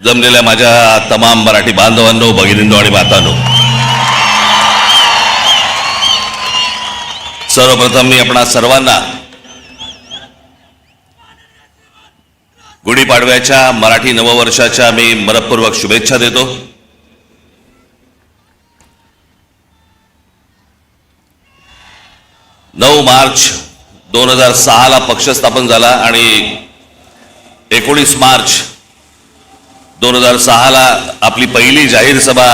जमलेल्या माझ्या तमाम मराठी बांधवांनो, भगिनींनो आणि मातांनो, सर्वप्रथम मी आपणा सर्वांना गुढीपाडव्याच्या मराठी नववर्षाच्या मी मनपूर्वक शुभेच्छा देतो। 9 मार्च 2006 ला पक्ष स्थापन झाला आणि 19 मार्च 2006 ला आपली पहिली जाहीर सभा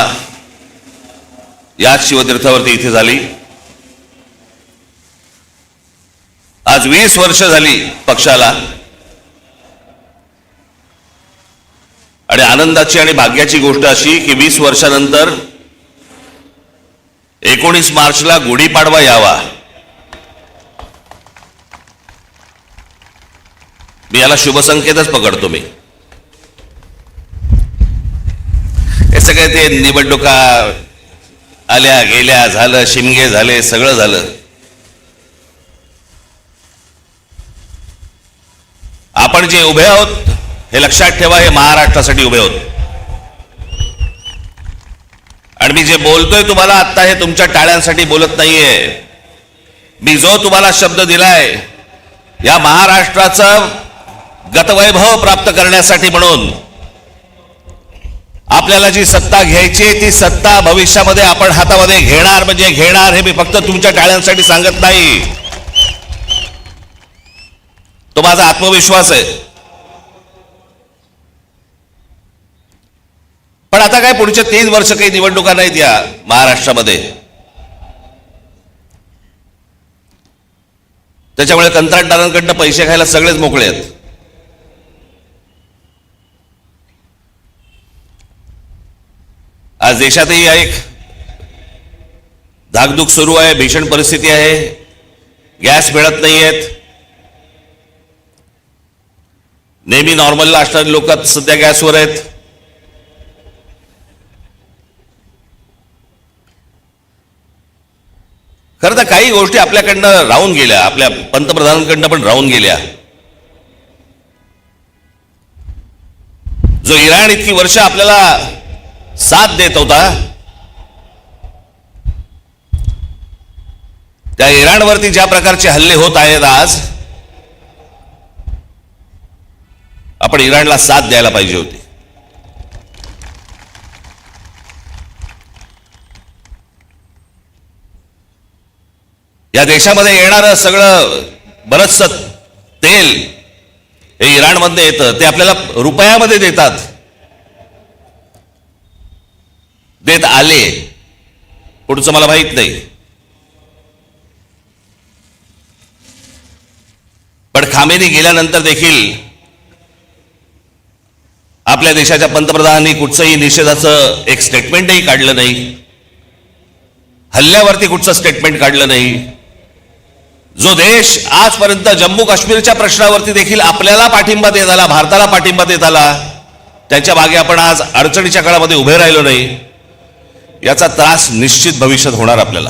याच शिवतीर्थावरती इथे झाली। आज 20 वर्ष झाली पक्षाला आणि आनंदाची आणि भाग्याची गोष्ट अशी की 20 वर्षानंतर 19 मार्चला गुढीपाडवा यावा। मी याला शुभसंकेतच पकडतो। मी हे सगळे ते निवडणुका आल्या गेल्या, झालं, शिमगे झाले, सगळं झालं। आपण जे उभे आहोत हे लक्षात ठेवा, हे महाराष्ट्रासाठी उभे आहोत। आणि मी जे बोलतोय तुम्हाला आता, हे तुमच्या टाळ्यांसाठी बोलत नाहीये। मी जो तुम्हाला शब्द दिलाय या महाराष्ट्राचा गतवैभव प्राप्त करण्यासाठी, म्हणून आपल्याला जी सत्ता घ्यायची ती सत्ता भविष्यामध्ये आपण हातामध्ये घेणार म्हणजे घेणार। हे मी फक्त तुमच्या टाळ्यांसाठी सांगत नाही, तो माझा आत्मविश्वास आहे। पण आता काय, पुढचे 3 वर्ष काही निवडणुका नाहीत या महाराष्ट्रामध्ये, त्याच्यामुळे कंत्राटदारांकडनं पैसे खायला सगळेच मोकळे आहेत। आज देशातही एक धाकधूक सुरू आहे, भीषण परिस्थिती आहे, गॅस मिळत नाहीयेत। नेहमी नॉर्मलला असणारे लोक सध्या गॅसवर आहेत। खरं तर काही गोष्टी आपल्याकडनं राहून गेल्या, आपल्या पंतप्रधानांकडनं पण राहून गेल्या। जो इराण इतकी वर्ष आपल्याला साथ देत होता, त्या इराणवरती ज्या प्रकारचे हल्ले होत आहेत आज, आपण इराणला साथ द्यायला पाहिजे होती। या देशामध्ये येणारं सगळं बरचसं तेल हे इराणमधनं येतं, ते आपल्याला रुपयामध्ये देतात, देत आले, पुढचं मला माहित नाही। पण खामेनी गेल्यानंतर देखील आपल्या देशाच्या पंतप्रधानांनी कुठचंही निषेधाचं एक स्टेटमेंटही काढलं नाही, हल्ल्यावरती कुठचं स्टेटमेंट काढलं नाही। जो देश आजपर्यंत जम्मू काश्मीरच्या प्रश्नावरती देखील आपल्याला पाठिंबा देत आला, भारताला पाठिंबा देत आला, त्याच्या मागे आपण आज अडचणीच्या काळामध्ये उभे राहिलो नाही, याचा त्रास निश्चित भविष्यात होणार आपल्याला।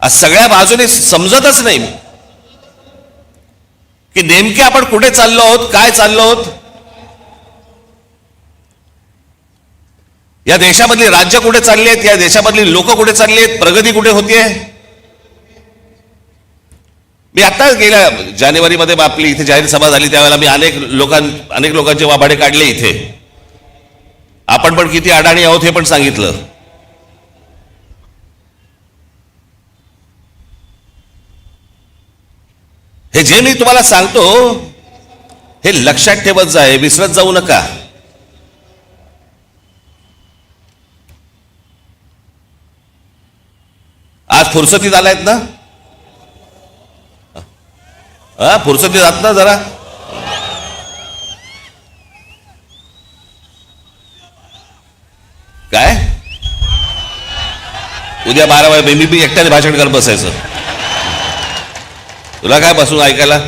आज सगळ्या बाजूने समजतच नाही की नेमके आपण कुठे चाललो आहोत, काय चाललो आहोत। या देशामधली राज्य कुठे चालली आहेत, या देशामधली लोक कुठे चालली आहेत, प्रगती कुठे होतीये। मी आता गेल्या जानेवारीमध्ये आपली इथे जाहीर सभा झाली, त्यावेळेला मी अनेक लोकांचे वाभाडे काढले इथे। आपण पण किती अडाणी आहोत हे पण सांगितलं। हे जे मी तुम्हाला सांगतो हे लक्षात ठेवत जाय, विसरत जाऊ नका। आज फुरसतीत आलायत ना, फुरसतीत जात ना जरा। काय उद्या 12 वाजे मी एकट्याने भाषण करत बसायचं, तुला काय बसून ऐकायला।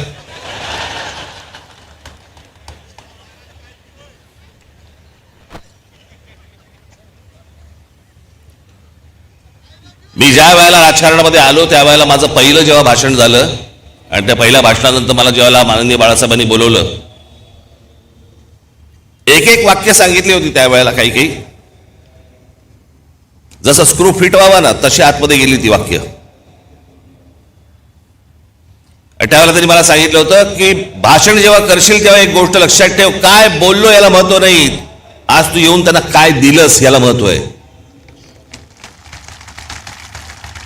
मी ज्या वेळेला राजकारणामध्ये आलो त्यावेळेला माझं पहिलं जेव्हा भाषण झालं आणि त्या पहिल्या भाषणानंतर मला जेव्हा माननीय बाळासाहेबांनी बोलवलं, एक एक वाक्य सांगितली होती त्यावेळेला, काही काही जसं स्क्रू फिट व्हावा ना तशी आतमध्ये गेली ती वाक्य. त्यावेळेला त्यांनी मला सांगितलं होतं की भाषण जेव्हा करशील तेव्हा एक गोष्ट लक्षात ठेव, काय बोललो याला महत्व नाही, आज तू येऊन त्यांना काय दिलंस याला महत्व आहे.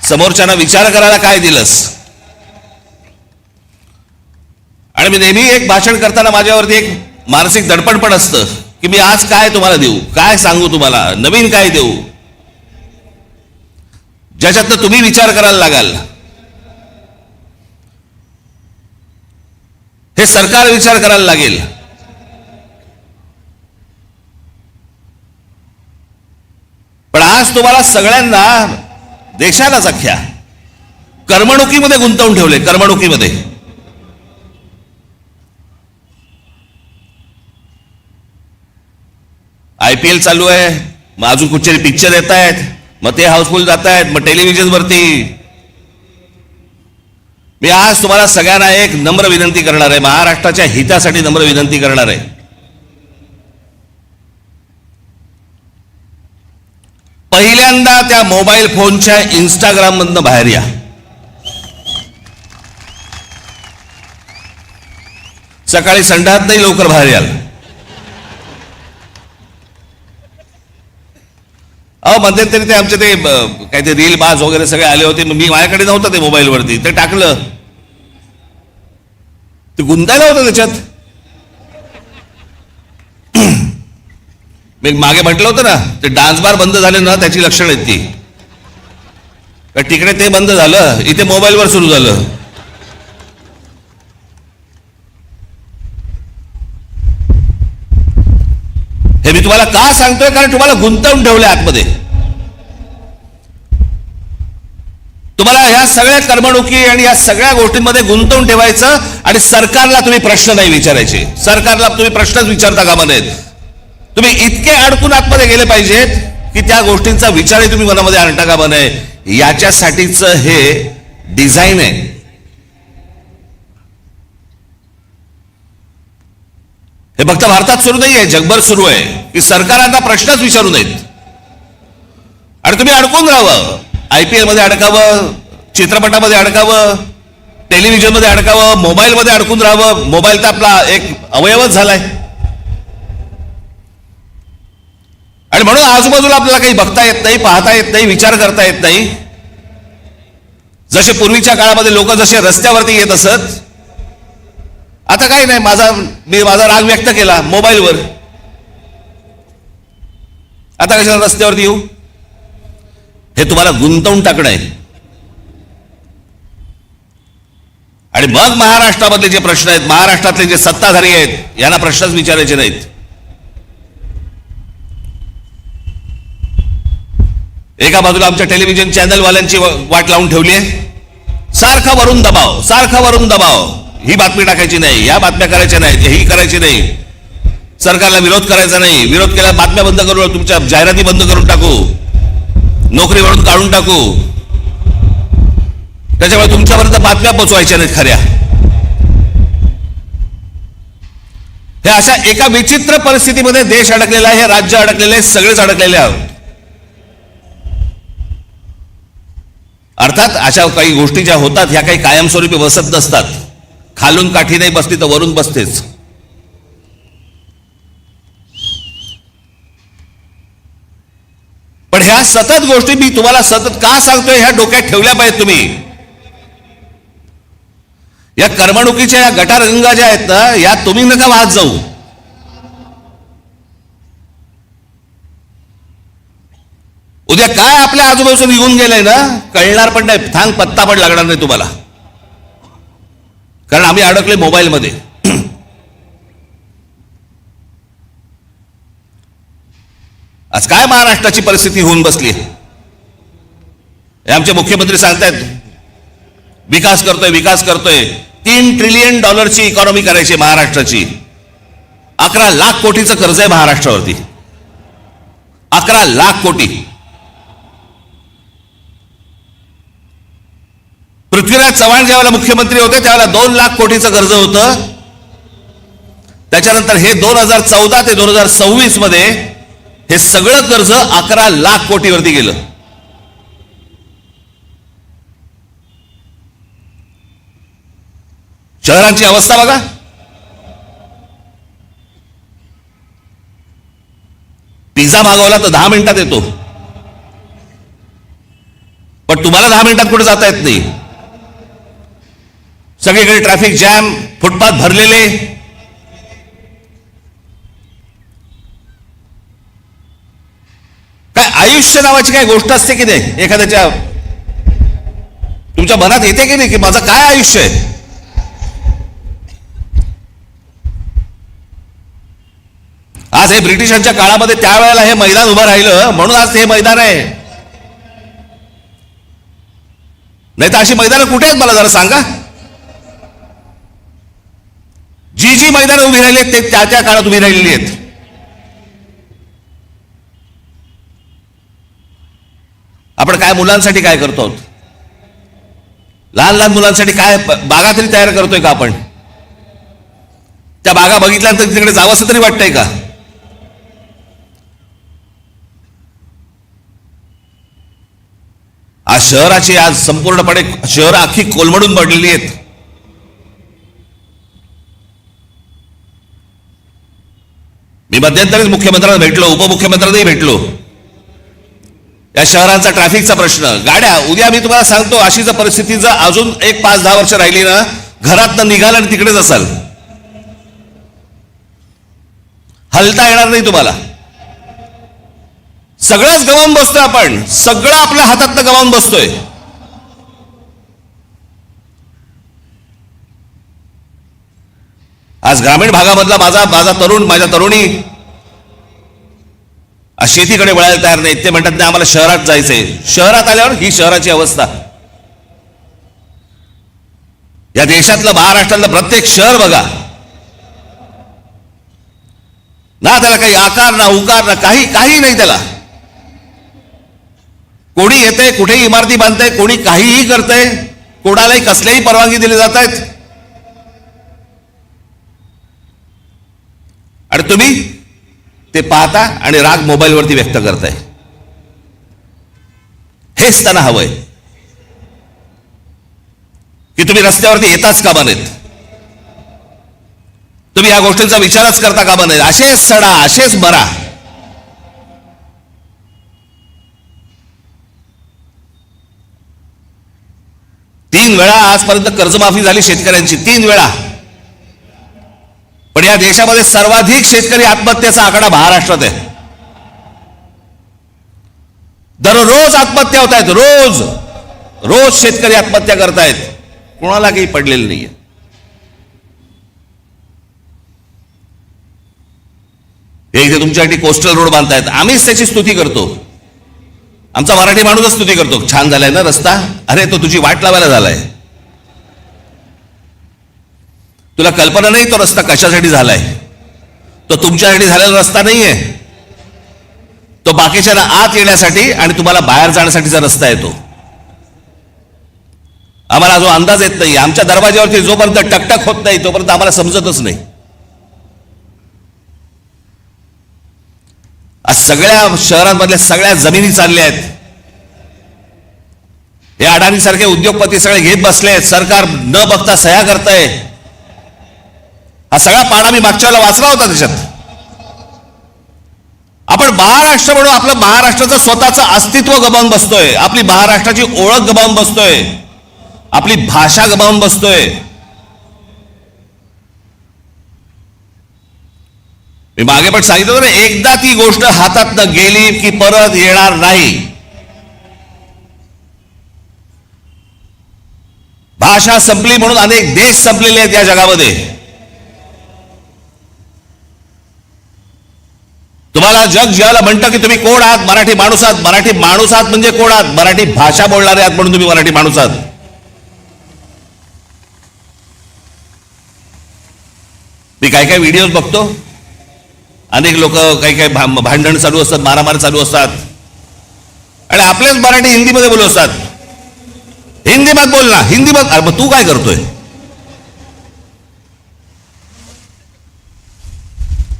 समोरच्यांना विचार करायला काय दिलंस. आणि मी नेहमी एक भाषण करताना माझ्यावरती एक मानसिक दडपण पण असतं की मी आज काय तुम्हाला देऊ, काय सांगू तुम्हाला, नवीन काय देऊ, ज्याच्यातनं तुम्ही विचार करायला लागाल. हे सरकार विचार करायला लागेल. पण आज तुम्हाला सगळ्यांना, देशालाच अख्ख्या करमणुकीमध्ये गुंतवून ठेवले. करमणुकीमध्ये IPL चालू आहे, मग अजून कुठचे पिक्चर येत आहेत, मग ते हाऊसफुल जात आहेत, मग टेलिव्हिजनवरती. मी आज तुम्हाला सगळ्यांना एक नम्र विनंती करणार आहे, महाराष्ट्राच्या हितासाठी नम्र विनंती करणार आहे. पहिल्यांदा त्या मोबाईल फोनच्या इंस्टाग्राम मधनं बाहेर या. सकाळी संडास नाही, लवकर बाहेर याल. मध्यंतरी ते आमचे ते काय ते रील बाज वगैरे सगळे आले होते, मी माझ्याकडे नव्हतं ते मोबाईलवरती, ते टाकलं, ते गुंतायला होतं त्याच्यात. मी मागे म्हटलं होतं ना, ते डान्स बार बंद झाले ना त्याची लक्षणं आहेत ती. तिकडे ते बंद झालं, इथे मोबाईलवर सुरू झालं. हे मी तुम्हाला का सांगतोय, कारण तुम्हाला गुंतवून ठेवले आतमध्ये. तुम्हाला ह्या सगळ्या करमणुकी आणि या सगळ्या गोष्टींमध्ये गुंतवून ठेवायचं आणि सरकारला तुम्ही प्रश्न नाही विचारायचे. सरकारला तुम्ही प्रश्नच विचारता कामा नयेत. तुम्ही इतके अडकून आतमध्ये गेले पाहिजेत की त्या गोष्टींचा विचारही तुम्ही मनामध्ये आणता कामा नये. याच्यासाठीच हे डिझाईन आहे. हे फक्त भारतात सुरू नाही आहे, जगभर सुरू आहे की सरकारांना प्रश्नच विचारू नयेत आणि तुम्ही अडकून राहावं. IPL मध्ये अडकावं, चित्रपटामध्ये अडकावं, टेलिव्हिजनमध्ये अडकावं, मोबाईलमध्ये अडकून राहावं. मोबाईल तर आपला एक अवयवच झालाय. आणि म्हणून आजूबाजूला आपल्याला काही बघता येत नाही, पाहता येत नाही, विचार करता येत नाही. जसे पूर्वीच्या काळामध्ये लोक जसे रस्त्यावरती येत असत, आता काही नाही, मी माझा राग व्यक्त केला मोबाईलवर, आता कशाला रस्त्यावरती येऊ. हे तुम्हाला गुंतवून टाकणं आहे. आणि मग महाराष्ट्रामधले जे प्रश्न आहेत, महाराष्ट्रातले जे सत्ताधारी आहेत, यांना प्रश्नच विचारायचे नाहीत. एका बाजूला आमच्या टेलिव्हिजन चॅनलवाल्यांची वाट लावून ठेवली आहे. सारखा वरून दबाव, सारखा वरून दबाव. ही बातमी टाकायची नाही, या बातम्या करायच्या नाहीत, ही करायची नाही, सरकारला विरोध करायचा नाही, विरोध केला बातम्या बंद करू, तुमच्या जाहिराती बंद करून टाकू, नोकरीवरून काढून टाकू. त्याच्यामुळे तुमच्यापर्यंत बातम्या पोचवायच्या नाहीत खऱ्या. हे अशा एका विचित्र परिस्थितीमध्ये देश अडकलेला आहे, हे राज्य अडकलेले आहे, सगळेच अडकलेले आहोत. अर्थात अशा काही गोष्टी ज्या होतात ह्या काही कायमस्वरूपी बसत नसतात. खालून काठी नाही बसली तर वरून बसतेच. पण ह्या सतत गोष्टी मी तुम्हाला सतत का सांगतोय, ह्या डोक्यात ठेवल्या पाहिजेत तुम्ही. या करमणुकीच्या या गटारगंगा ज्या आहेत ना, या तुम्ही नका वाहत जाऊ. उद्या काय आपल्या आजूबाजूला निघून गेलंय ना कळणार पण नाही, थांग पत्ता पण लागणार नाही तुम्हाला. कारण आम्ही अडकले मोबाईलमध्ये. आज काय महाराष्ट्राची परिस्थिती होऊन बसली. आमचे मुख्यमंत्री सांगतायत विकास करतोय, विकास करतोय. $3 ट्रिलियन इकॉनॉमी करायची महाराष्ट्राची. 11 लाख कोटीचं कर्ज आहे महाराष्ट्रावरती. 11 लाख कोटी. पृथ्वीराज चव्हाण ज्यावेळेला मुख्यमंत्री होते त्यावेळेला 2 लाख कोटीचं कर्ज होतं. त्याच्यानंतर हे 2014 ते 2026 मध्ये हे सगळं कर्ज 11 लाख कोटीवरती गेलं. शहरांची अवस्था बघा. पिझ्झा मागवला तर 10 मिनिटात येतो, पण तुम्हाला 10 मिनिटात कुठे जाता येत नाही. सगळीकडे ट्रॅफिक जॅम, फुटपाथ भरलेले. काय आयुष्य नावाची काय गोष्ट असते की नाही एखाद्याच्या? तुमच्या मनात येते की नाही की माझं काय आयुष्य आहे? आज हे ब्रिटिशांच्या काळामध्ये त्यावेळेला हे मैदान उभं राहिलं म्हणून आज हे मैदान आहे. नाही तर अशी मैदानं कुठे आहेत मला जरा सांगा. जी मैदानं उभी राहिली आहेत ते त्या काळात उभी राहिलेली आहेत. आपण काय मुलांसाठी काय करतो आहोत? लहान लहान मुलांसाठी काय बागा तरी तयार करतोय का आपण? त्या बागा बघितल्यानंतर तिकडे जावंसं तरी वाटतंय का? आज शहराची आज संपूर्णपणे शहर अख्खी कोलमडून पडलेली आहेत. मी मध्यंतरीच मुख्यमंत्र्यांना भेटलो, उपमुख्यमंत्र्यांनाही भेटलो. या शहरांचा ट्रॅफिकचा प्रश्न, गाड्या, उद्या मी तुम्हाला सांगतो अशीच परिस्थिती जर अजून 1-5-10 वर्ष राहिली ना, घरातनं निघाल आणि तिकडेच असाल, हलता येणार नाही तुम्हाला. सगळंच गमावून बसतोय आपण, सगळं आपल्या हातातनं गमावून बसतोय. आज ग्रामीण भागामधला माझा तरुण, माझ्या तरुणी आज शेतीकडे वळायला तयार नाहीत. ते म्हणतात नाही आम्हाला शहरात जायचंय. शहरात आल्यावर ही शहराची अवस्था. या देशातलं, महाराष्ट्रातलं प्रत्येक शहर बघा ना, त्याला काही आकार ना उकार ना काही नाही. त्याला कोणी येते, कुठेही इमारती बांधते, कोणी काहीही करते, कोणालाही कसल्याही परवानगी दिली जात आहेत. आणि तुम्ही ते पाहता आणि राग मोबाईलवरती व्यक्त करताय. हेच त्यांना हवंय की तुम्ही रस्त्यावरती येताच कामा नयेत, तुम्ही या गोष्टींचा विचारच करता कामा नये. असेच सडा, असेच मरा. तीन वेळा आजपर्यंत कर्जमाफी झाली शेतकऱ्यांची, 3 वेळा. पण या देशामध्ये सर्वाधिक शेतकरी आत्महत्येचा आकडा महाराष्ट्रात आहे. दररोज आत्महत्या होत आहेत, रोज शेतकरी आत्महत्या करतायत. कोणाला काही पडलेलं नाहीये. हे इथे तुमच्यासाठी कोस्टल रोड बांधतायत, आम्हीच त्याची स्तुती करतो. आमचा मराठी माणूसच स्तुती करतो, छान झालाय ना रस्ता. अरे तो तुझी वाट लावायला झालाय. तुला कल्पना नाही तो रस्ता कशासाठी झालाय. तो तुमच्यासाठी झालेला रस्ता नाहीये. तो बाकीच्या आत येण्यासाठी आणि तुम्हाला बाहेर जाण्यासाठीचा रस्ता आहे तो. आम्हाला जो अंदाज येत नाही, आमच्या दरवाज्यावरती जोपर्यंत टकटक होत नाही तोपर्यंत आम्हाला समजतच नाही. आज सगळ्या शहरांमधल्या सगळ्या जमिनी चालल्या आहेत. हे अडाणी सारखे उद्योगपती सगळे घेत बसले आहेत. सरकार न बघता सह्या करतंय. हा सगळा पाडा मी मागच्या वेळेला वाचला होता. त्याच्यात आपण महाराष्ट्र म्हणून आपलं महाराष्ट्राचं स्वतःचं अस्तित्व गमावून बसतोय. आपली महाराष्ट्राची ओळख गमावून बसतोय. आपली भाषा गमावून बसतोय. मी मागे पण सांगितलं होतं ना, एकदा ती गोष्ट हातातनं गेली की परत येणार नाही. भाषा संपली म्हणून अनेक देश संपलेले आहेत या जगामध्ये. तुम्हाला जग ज्याला म्हणतं की तुम्ही कोण आहात, मराठी माणूस आहात. मराठी माणूस आहात म्हणजे कोण आहात? मराठी भाषा बोलणारे आहात म्हणून तुम्ही मराठी माणूस आहात. मी काही काही व्हिडिओज बघतो, अनेक लोक काही भांडण चालू असतात, मारामारी चालू असतात आणि आपलेच मराठी हिंदीमध्ये बोलत असतात. हिंदी मत बोल ना, हिंदी मत. अरे तू काय करतोय?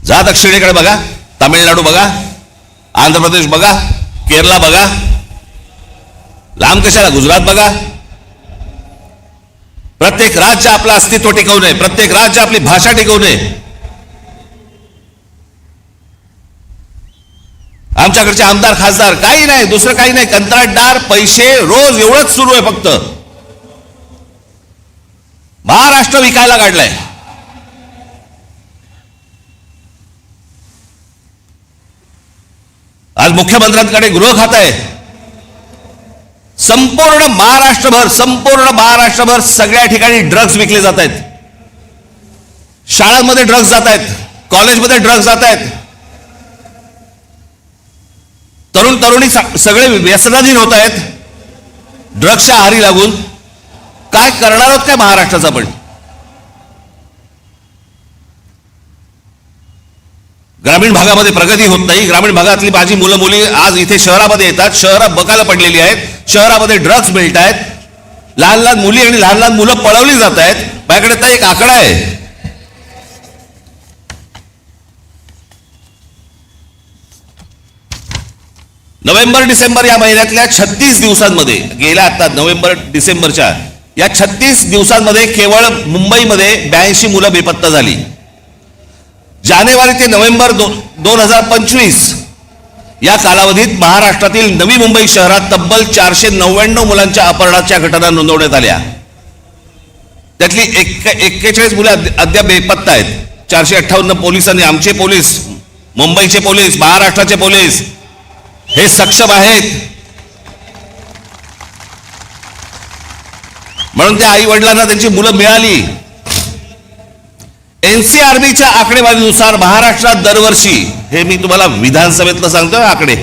जा दक्षिणेकडे बघा, तामिळनाडू बघा, आंध्र प्रदेश बघा, केरला बघा, लांब कशाला गुजरात बघा. प्रत्येक राज्य आपलं अस्तित्व टिकवू नये, प्रत्येक राज्य आपली भाषा टिकवू नये. आमच्याकडचे आमदार खासदार काही नाही, दुसरं काही नाही, कंत्राटदार, पैसे, रोज एवढंच सुरू आहे फक्त. महाराष्ट्र विकायला काढलाय. आज मुख्यमंत्र्यांकडे गृह खातं आहे. संपूर्ण महाराष्ट्रभर सगळ्या ठिकाणी ड्रग्ज विकले जात आहेत. शाळांमध्ये ड्रग्ज जात आहेत, कॉलेजमध्ये ड्रग्ज जात आहेत. तरुण तरुणी सगळे व्यसनाधीन होत आहेत ड्रग्सच्या आहारी लागून. काय करणार आहोत काय महाराष्ट्राचा? पण ग्रामीण भागामध्ये प्रगती होत नाही. ग्रामीण भागातली माझी मुलं मुली आज इथे शहरामध्ये येतात, शहरात बकाला पडलेली आहेत, शहरामध्ये ड्रग्ज मिळत आहेत, लहान लहान मुली आणि लहान लहान मुलं पळवली जात आहेत. माझ्याकडे तर एक आकडा आहे, नोव्हेंबर डिसेंबर या महिन्यातल्या 36 दिवसांमध्ये, गेल्या आता नोव्हेंबर डिसेंबरच्या या 36 दिवसांमध्ये केवळ मुंबईमध्ये 82 मुलं बेपत्ता झाली. जानेवारी ते नोव्हेंबर 2025 या कालावधीत महाराष्ट्रातील नवी मुंबई शहरात तब्बल 499 मुलांच्या अपहरणाच्या घटना नोंदवण्यात आल्या. त्यातली 41 मुलं अद्याप बेपत्ता आहेत. 458 पोलिसांनी, आमचे पोलीस, मुंबईचे पोलीस, महाराष्ट्राचे पोलीस हे सक्षम आहेत. म्हणून त्या आई वडिलांना त्यांची मुलं मिळाली. एनसीआरबीच्या आकडेवारीनुसार महाराष्ट्रात दरवर्षी, हे मी तुम्हाला विधानसभेतलं सांगतोय आकडे,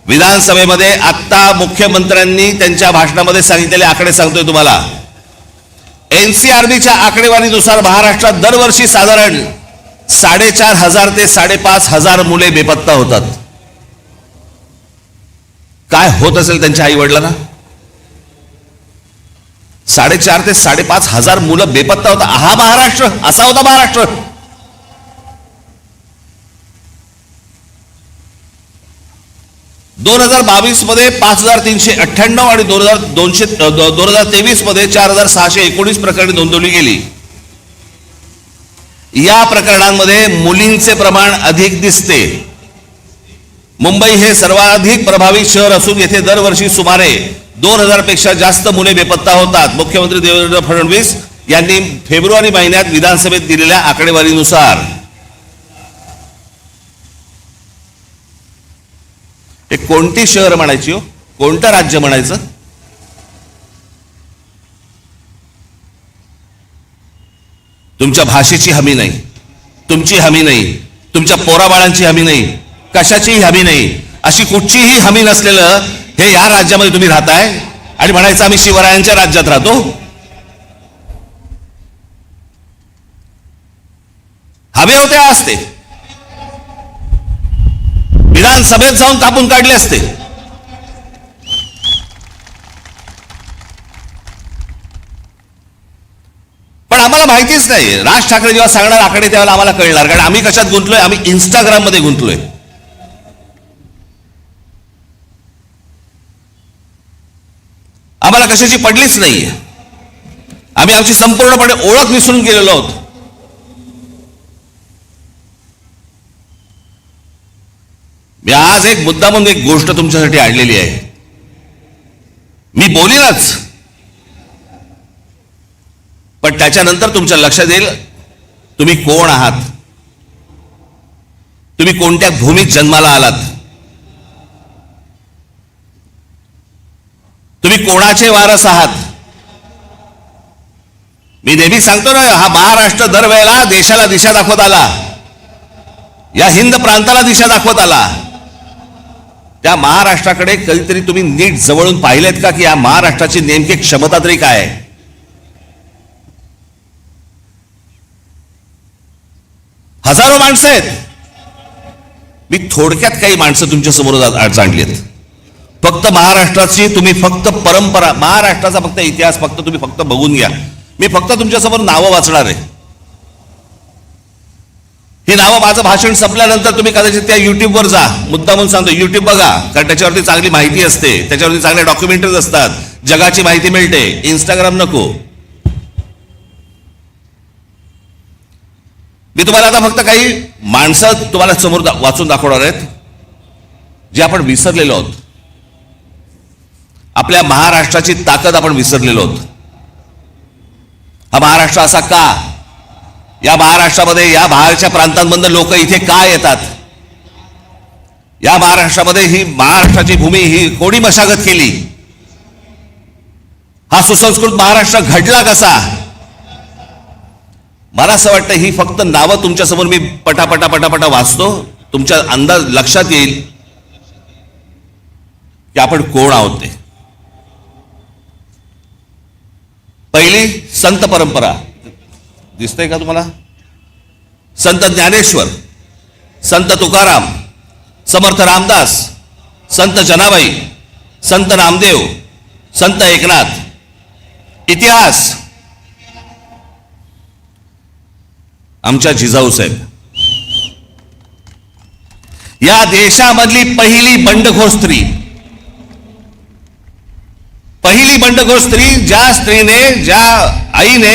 विधानसभेमध्ये आता मुख्यमंत्र्यांनी त्यांच्या भाषणामध्ये सांगितलेले आकडे सांगतोय तुम्हाला. एनसीआरबीच्या आकडेवारीनुसार महाराष्ट्रात दरवर्षी साधारण 4,500 ते 5,500 मुले बेपत्ता होतात. काय होत असेल त्यांच्या आई वडिलांना? 4,500 ते 5,500 मुलं बेपत्ता होता. हा महाराष्ट्र, असा होता महाराष्ट्र. दोन 2022 मध्ये 5,398 आणि 2023 मध्ये 4,619 प्रकरणे नोंदवली गेली. या प्रकरणांमध्ये मुलींचे प्रमाण अधिक दिसते. मुंबई हे सर्वाधिक प्रभावित शहर असून येथे दरवर्षी सुमारे 2,000 पेक्षा जास्त मुले बेपत्ता होतात. मुख्यमंत्री देवेंद्र फडणवीस यांनी फेब्रुवारी महिन्यात विधानसभेत दिलेल्या आकडेवारीनुसार. हे कोणती शहर म्हणायची हो, कोणतं राज्य म्हणायचं? तुमच्या भाषेची हमी नाही, तुमची हमी नाही, तुमच्या पोराबाळांची हमी नाही, कशाचीही हमी नाही. अशी कुठचीही हमी नसलेलं हे या राज्यामध्ये तुम्ही राहताय आणि म्हणायचं आम्ही शिवरायांच्या राज्यात राहतो. हवे होते असते, विधानसभेत जाऊन कापून काढले असते. पण आम्हाला माहितीच नाही. राज ठाकरे जेव्हा सांगणार आकडे तेव्हा आम्हाला कळणार, कारण आम्ही कशात गुंतलोय? आम्ही इंस्टाग्राम मध्ये गुंतलोय. आम्हाला कशाची पडलीच नाहीये. आम्ही आमची संपूर्णपणे ओळख विसरून गेलेलो आहोत. मी आज एक मुद्दा म्हणून एक गोष्ट तुमच्यासाठी आणलेली आहे. मी बोलीनच, पण त्याच्यानंतर तुमच्या लक्षात येईल तुम्ही कोण आहात, तुम्ही कोणत्या भूमीत जन्माला आलात, तुम्ही कोणाचे वारस आहात. मी नेहमी सांगतो ना, हा महाराष्ट्र दरवेळेला देशाला दिशा दाखवत आला, या हिंद प्रांताला दिशा दाखवत आला. त्या महाराष्ट्राकडे कधीतरी तुम्ही नीट जवळून पाहिलेत का, की या महाराष्ट्राची नेमकी क्षमता तरी काय आहे? हजारो माणसं आहेत. मी थोडक्यात काही माणसं तुमच्या समोर आणलीत. फक्त महाराष्ट्राची तुम्ही फक्त परंपरा, महाराष्ट्राचा फक्त इतिहास फक्त तुम्ही फक्त बघून घ्या. मी फक्त तुमच्यासमोर नावं वाचणार आहे. ही नावं माझं भाषण संपल्यानंतर तुम्ही कदाचित त्या युट्यूबवर जा, मुद्दामून सांगतो युट्यूब बघा, कारण त्याच्यावरती चांगली माहिती असते, त्याच्यावरती चांगल्या डॉक्युमेंटरीज असतात, जगाची माहिती मिळते. इंस्टाग्राम नको. मी तुम्हाला आता फक्त काही माणसं तुम्हाला समोर वाचून दाखवणार आहेत जे आपण विसरलेलो आहोत. आपल्या महाराष्ट्राची ताकद आपण विसरलेलो आहोत. हा महाराष्ट्र असा का? या महाराष्ट्रामध्ये या बाहेरच्या प्रांतांमधून लोक इथे का येतात? या महाराष्ट्रामध्ये ही महाराष्ट्राची भूमी ही कोणी मशागत केली? हा सुसंस्कृत महाराष्ट्र घडला कसा? मला असं वाटतं ही फक्त नावं तुमच्यासमोर मी पटापटा पटापटा वाचतो, तुमच्या अंदाज लक्षात येईल की आपण कोण आहोत ते. पहिली संत परंपरा दिसतंय का तुम्हाला? संत ज्ञानेश्वर, संत तुकाराम, समर्थ रामदास, संत जनाबाई, संत नामदेव, संत एकनाथ. इतिहास आमच्या जिजाऊ साहेब. या देशामधली पहिली बंडखोर स्त्री, पहिली बंडखोर स्त्री, ज्या स्त्रीने, ज्या आईने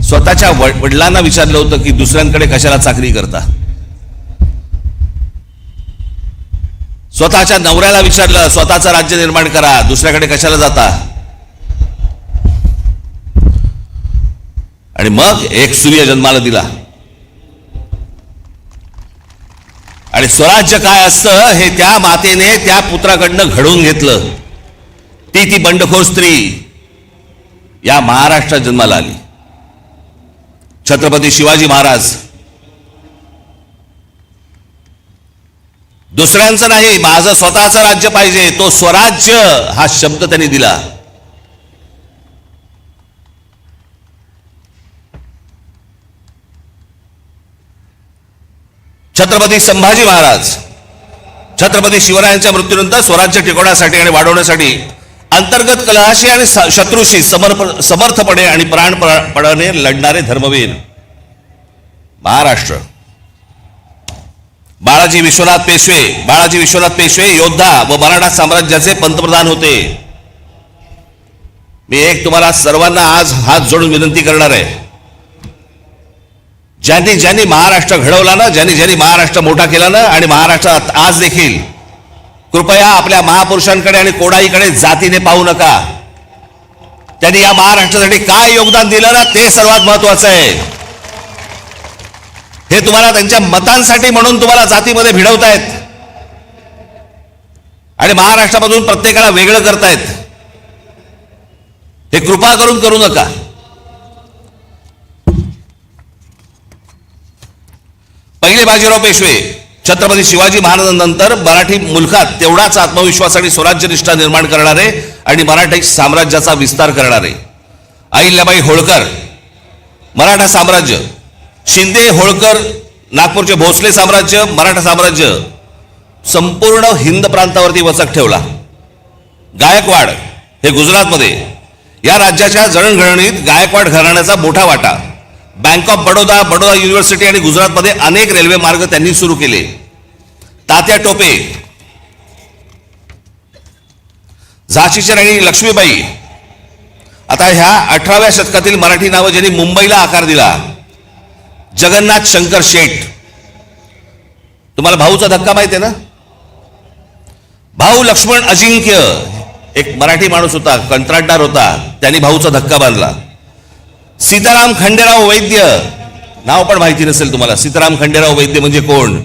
स्वतःच्या वडिलांना विचारलं होतं की दुसऱ्यांकडे कशाला चाकरी करता. स्वतःच्या नवऱ्याला विचारलं स्वतःचं राज्य निर्माण करा, दुसऱ्याकडे कशाला जाता. आणि मग एक सूर्य जन्माला दिला. आणि स्वराज्य काय असतं हे त्या मातेने त्या पुत्राकडनं घडवून घेतलं. ती बंडखोर स्त्री या महाराष्ट्रात जन्माला आली. छत्रपती शिवाजी महाराज. दुसऱ्यांचं नाही, माझं स्वतःचं राज्य पाहिजे, तो स्वराज्य हा शब्द त्यांनी दिला. छत्रपती संभाजी महाराज. छत्रपती शिवरायांच्या मृत्यूनंतर स्वराज्य टिकवण्यासाठी आणि वाढवण्यासाठी अंतर्गत कलहाशी आणि शत्रूशी समर्थपणे आणि प्राणपणाने लढणारे धर्मवीर महाराष्ट्र. बाळाजी विश्वनाथ पेशवे योद्धा व मराठा साम्राज्याचे पंतप्रधान होते. मी एक तुम्हाला सर्वांना आज हात जोडून विनंती करणार आहे, ज्यांनी महाराष्ट्र घडवला ना, ज्यांनी महाराष्ट्र मोठा केला ना, आणि महाराष्ट्रात आज देखील कृपया आपल्या महापुरुषांकडे आणि कोणाईकडे जातीने पाहू नका. त्यांनी या महाराष्ट्रासाठी काय योगदान दिलं ना, ते सर्वात महत्वाचं आहे. हे तुम्हाला त्यांच्या मतांसाठी म्हणून तुम्हाला जातीमध्ये भिडवतायत आणि महाराष्ट्रामधून प्रत्येकाला वेगळं करतायत. हे कृपा करून करू नका. पहिले बाजीराव पेशवे छत्रपती शिवाजी महाराजांनंतर मराठी मुलखात तेवढाच आत्मविश्वास आणि स्वराज्यनिष्ठा निर्माण करणारे आणि मराठी साम्राज्याचा विस्तार करणारे. अहिल्याबाई होळकर मराठा साम्राज्य, शिंदे होळकर नागपूरचे भोसले साम्राज्य, मराठा साम्राज्य संपूर्ण हिंद प्रांतावरती वचक ठेवला. गायकवाड हे गुजरातमध्ये, या राज्याच्या जडणघडणीत गायकवाड घराण्याचा मोठा वाटा. बँक ऑफ बडोदा युनिव्हर्सिटी आणि गुजरातमध्ये अनेक रेल्वे मार्ग त्यांनी सुरू केले. तात्या टोपे, झाशीची राणी लक्ष्मीबाई. आता ह्या 18व्या शतकातील मराठी नावं ज्यांनी मुंबईला आकार दिला, जगन्नाथ शंकर शेठ. तुम्हाला भाऊचा धक्का माहिती आहे ना? भाऊ लक्ष्मण अजिंक्य एक मराठी माणूस होता, कंत्राटदार होता, त्यांनी भाऊचा धक्का बांधला. सीताराम खंडेराव वैद्य, नाव पण माहिती नसेल तुम्हाला. सीताराम खंडेराव वैद्य म्हणजे कोण?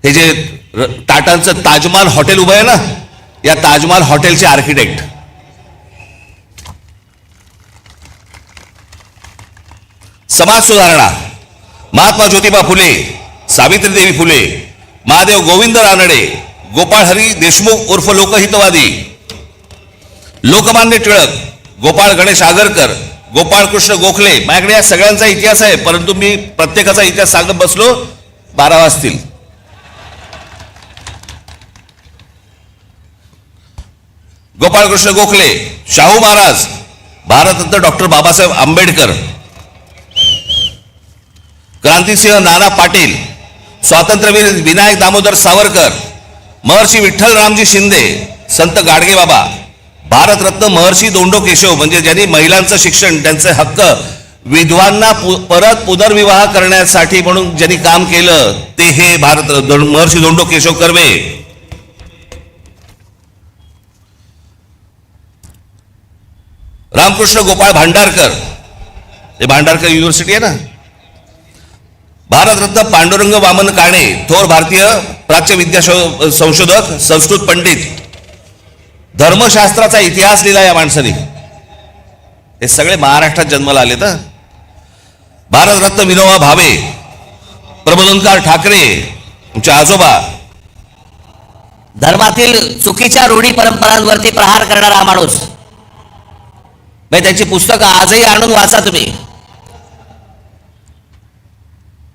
हे जे टाटांचं ताजमहाल हॉटेल उभं आहे ना, या ताजमहाल हॉटेलचे आर्किटेक्ट. समाज सुधारणा महात्मा ज्योतिबा फुले, सावित्रीदेवी फुले, महादेव गोविंद रानडे, गोपाळ हरी देशमुख उर्फ लोकहितवादी, लोकमान्य टिळक, गोपाळ गणेश आगरकर, गोपाळ कृष्ण गोखले. माझ्याकडे या सगळ्यांचा इतिहास आहे, परंतु मी प्रत्येकाचा इतिहास सांगत बसलो 12 वाजतील. गोपाळकृष्ण गोखले, शाहू महाराज, भारतरत्न डॉक्टर बाबासाहेब आंबेडकर, क्रांतिसिंह नाना पाटील, स्वातंत्र्यवीर विनायक दामोदर सावरकर, महर्षी विठ्ठल रामजी शिंदे, संत गाडगे बाबा, भारतरत्न महर्षी धोंडो केशव म्हणजे ज्यांनी महिलांचं शिक्षण, त्यांचे हक्क, विधवांना परत पुनर्विवाह करण्यासाठी म्हणून ज्यांनी काम केलं ते हे महर्षी धोंडो केशव कर्वे. रामकृष्ण गोपाळ भांडारकर, हे भांडारकर युनिव्हर्सिटी आहे ना. भारतरत्न पांडुरंग वामन काणे, थोर भारतीय प्राच्य विद्या संशोधक, संस्कृत पंडित, धर्मशास्त्राचा इतिहास लिहिला या माणसाने. हे सगळे महाराष्ट्रात जन्माला आले तर. भारतरत्न विनोबा भावे, प्रबोधनकार ठाकरे, तुमचे आजोबा. धर्मातील चुकीच्या रूढी परंपरांवरती प्रहार करणारा हा माणूस. त्याची पुस्तकं आजही आणून वाचा तुम्ही.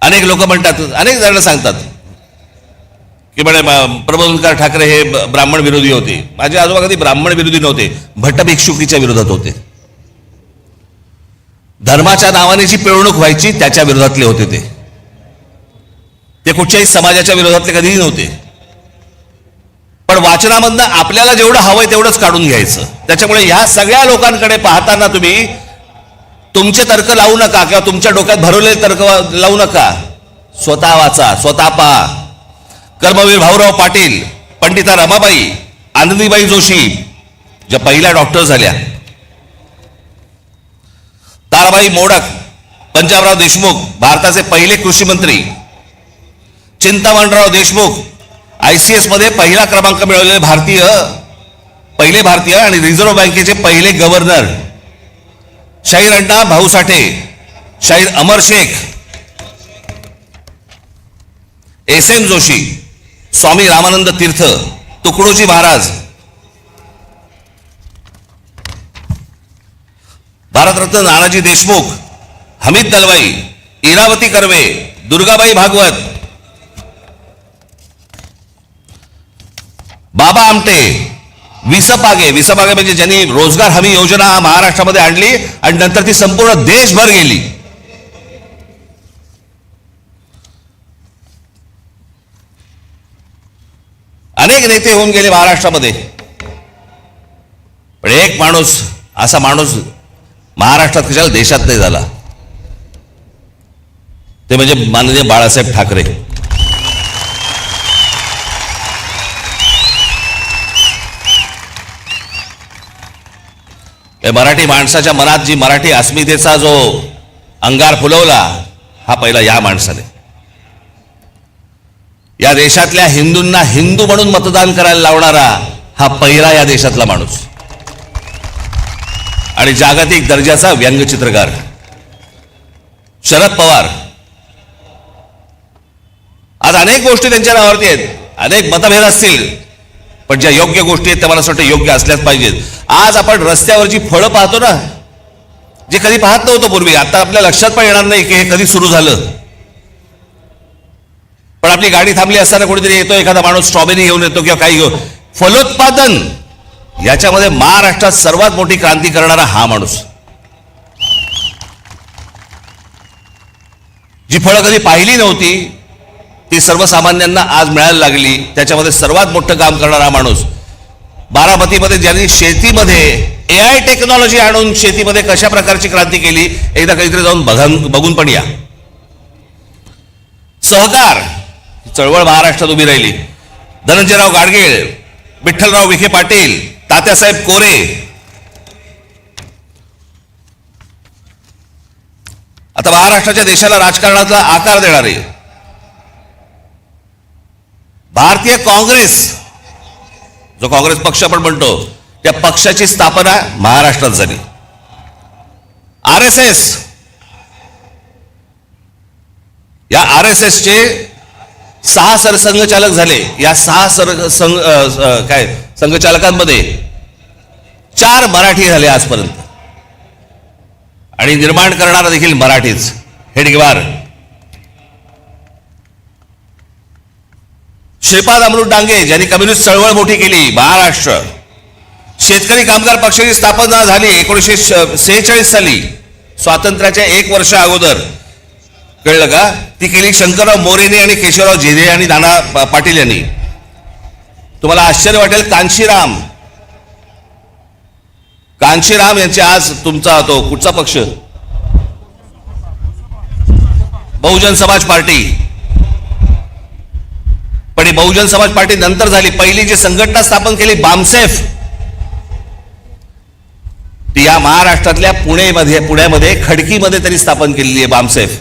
अनेक लोक म्हणतात, अनेक जण सांगतात की म्हणे प्रबोधनकार ठाकरे हे ब्राह्मण विरोधी होते. माझे आजोबा कधी ब्राह्मण विरोधी नव्हते, भट्ट भिक्षुकीच्या विरोधात होते. धर्माच्या नावाने जी पिळवणूक व्हायची त्याच्या विरोधातले होते ते कुठच्याही समाजाच्या विरोधातले कधीही नव्हते. पण वाचनामधनं आपल्याला जेवढं हवंय तेवढंच काढून घ्यायचं. त्याच्यामुळे ह्या सगळ्या लोकांकडे पाहताना तुम्ही तुमचे तर्क लावू नका किंवा तुमच्या डोक्यात भरवलेले तर्क लावू नका. स्वतः वाचा, स्वतः पहा. कर्मवीर भाऊराव पाटील, पंडिता रमाबाई, आनंदीबाई जोशी ज्या पहिल्या डॉक्टर झाल्या, ताराबाई मोडक, पंजाबराव देशमुख भारताचे पहिले कृषी मंत्री, चिंतामणराव देशमुख ICS मध्ये पहिला क्रमांक मिळवलेले पहिले भारतीय आणि रिझर्व्ह बँकेचे पहिले गव्हर्नर, शाहीर अण्णा भाऊ साठे, शाहीर अमर शेख, SM जोशी, स्वामी रामानंद तीर्थ, तुकडोजी महाराज, भारतरत्न नानाजी देशमुख, हमीद दलवाई, इरावती कर्वे, दुर्गाबाई भागवत, बाबा आमटे, विसपागे म्हणजे ज्यांनी रोजगार हमी योजना महाराष्ट्रामध्ये आणली आणि नंतर ती संपूर्ण देशभर गेली. अनेक नेते होऊन गेले महाराष्ट्रामध्ये, पण एक माणूस, असा माणूस महाराष्ट्रात कशाला देशात नाही झाला, ते म्हणजे माननीय बाळासाहेब ठाकरे. मराठी माणसाच्या मनात जी मराठी अस्मितेचा जो अंगार फुलवला हा पहिला या माणसाने. या देशातल्या हिंदूंना हिंदू म्हणून मतदान करायला लावणारा हा पहिला या देशातला माणूस आणि जागतिक दर्जाचा व्यंगचित्रकार शरद पवार. आज अनेक गोष्टी त्यांच्या नावावरती आहेत, अनेक मतभेद असतील, पण ज्या योग्य गोष्टी आहेत त्या मला असं वाटतं योग्य असल्याच पाहिजेत. आज आपण रस्त्यावरची फळं पाहतो ना, जे कधी पाहत नव्हतं पूर्वी, आता आपल्या लक्षात पण येणार नाही की हे कधी सुरू झालं. पण आपली गाडी थांबली असताना कोणीतरी येतो, एखादा माणूस स्ट्रॉबेरी घेऊन येतो किंवा काही घेऊन. फलोत्पादन याच्यामध्ये महाराष्ट्रात सर्वात मोठी क्रांती करणारा हा माणूस. जी फळं कधी पाहिली नव्हती ती सर्वसामान्यांना आज मिळायला लागली, त्याच्यामध्ये सर्वात मोठं काम करणारा माणूस. बारामतीमध्ये ज्यांनी शेतीमध्ये AI टेक्नॉलॉजी आणून शेतीमध्ये कशा प्रकारची क्रांती केली, एकदा काहीतरी जाऊन बघून पण या. सहकार चळवळ महाराष्ट्रात उभी राहिली. धनंजयराव गाडगीळ, विठ्ठलराव विखे पाटील, तात्यासाहेब कोरे, आता महाराष्ट्राच्या देशाला राजकारणाचा आकार देणारे भारतीय काँग्रेस, जो काँग्रेस पक्ष आपण म्हणतो, त्या पक्षाची स्थापना महाराष्ट्रात झाली. RSS, या RSSचे 6 सरसंघचालक झाले. या 6 संघचालकांमध्ये 4 मराठी झाले आजपर्यंत, आणि निर्माण करणारा देखील मराठीच. हेडगेवार, श्रीपाद अमृत डांगे ज्यांनी कम्युनिस्ट चळवळ मोठी केली महाराष्ट्र, शेतकरी कामगार पक्षाची स्थापना झाली 1946 साली, स्वातंत्र्याच्या 1 वर्ष अगोदर. कळलं का? ती केली शंकरराव मोरेने आणि केशवराव झेरे आणि नाना पाटील यांनी. तुम्हाला आश्चर्य वाटेल, कांशीराम यांचे आज तुमचा तो कुठचा पक्ष, बहुजन समाज पार्टी. पण ही बहुजन समाज पार्टी नंतर झाली. पहिली जी संघटना स्थापन केली बामसेफ, ती या महाराष्ट्रातल्या पुण्यामध्ये खडकीमध्ये त्यांनी स्थापन केलेली आहे बामसेफ.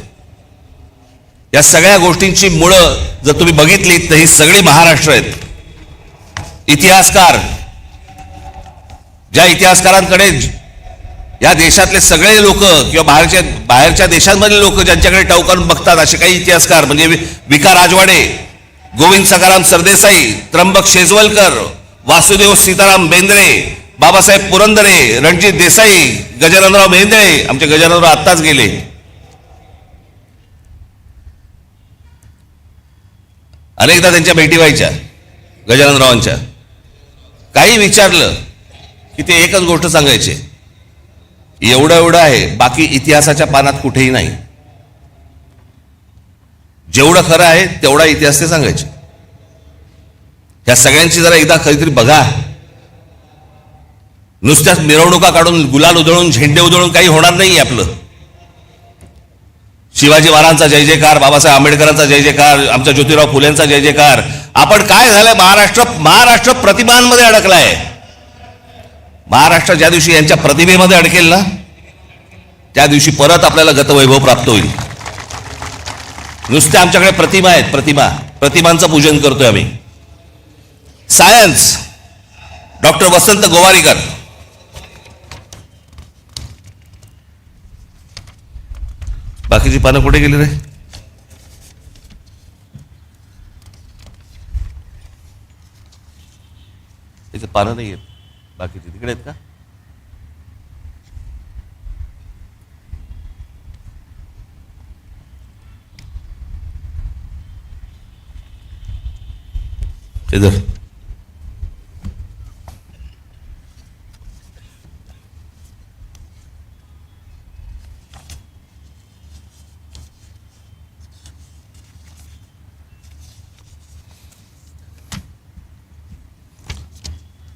या सगळ्या गोष्टींची मुळं जर तुम्ही बघितली तर ही सगळी महाराष्ट्र आहेत. इतिहासकार, ज्या इतिहासकारांकडे या देशातले सगळे लोक किंवा बाहेरच्या देशांमधले लोक ज्यांच्याकडे टवकारून बघतात, असे काही इतिहासकार म्हणजे विका राजवाडे, गोविंद सखाराम सरदेसाई, त्र्यंबक शेजवलकर, वासुदेव सीताराम बेंद्रे, बाबासाहेब पुरंदरे, रणजित देसाई, गजाननराव मेहेंदळे. आमचे गजाननराव आत्ताच गेले. अनेकदा त्यांच्या भेटी व्हायच्या गजाननरावांच्या. काही विचारलं की ते एकच गोष्ट सांगायचे, एवढं आहे, बाकी इतिहासाच्या पानात कुठेही नाही. जेवढं खरं आहे तेवढा इतिहास ते सांगायचे. या सगळ्यांची जरा एकदा कधीतरी बघा. नुसत्याच मिरवणुका काढून, गुलाल उधळून, झेंडे उधळून काही होणार नाही आपलं. शिवाजी महाराजांचा जय जयकार, बाबासाहेब आंबेडकरांचा जय जयकार, आमच्या ज्योतिराव फुलेंचा जय जयकार. आपण काय झालंय, महाराष्ट्र प्रतिमांमध्ये अडकलाय. महाराष्ट्र ज्या दिवशी यांच्या प्रतिमेमध्ये अडकेल ना, त्या दिवशी परत आपल्याला गतवैभव प्राप्त होईल. नुसत्या आमच्याकडे प्रतिमा आहेत, प्रतिमांचं पूजन करतोय आम्ही. सायन्स, डॉक्टर वसंत गोवारीकर. बाकीची पानं कुठे गेली रे? त्याचे पानं नाही आहेत, बाकीची तिकडे आहेत का? इधर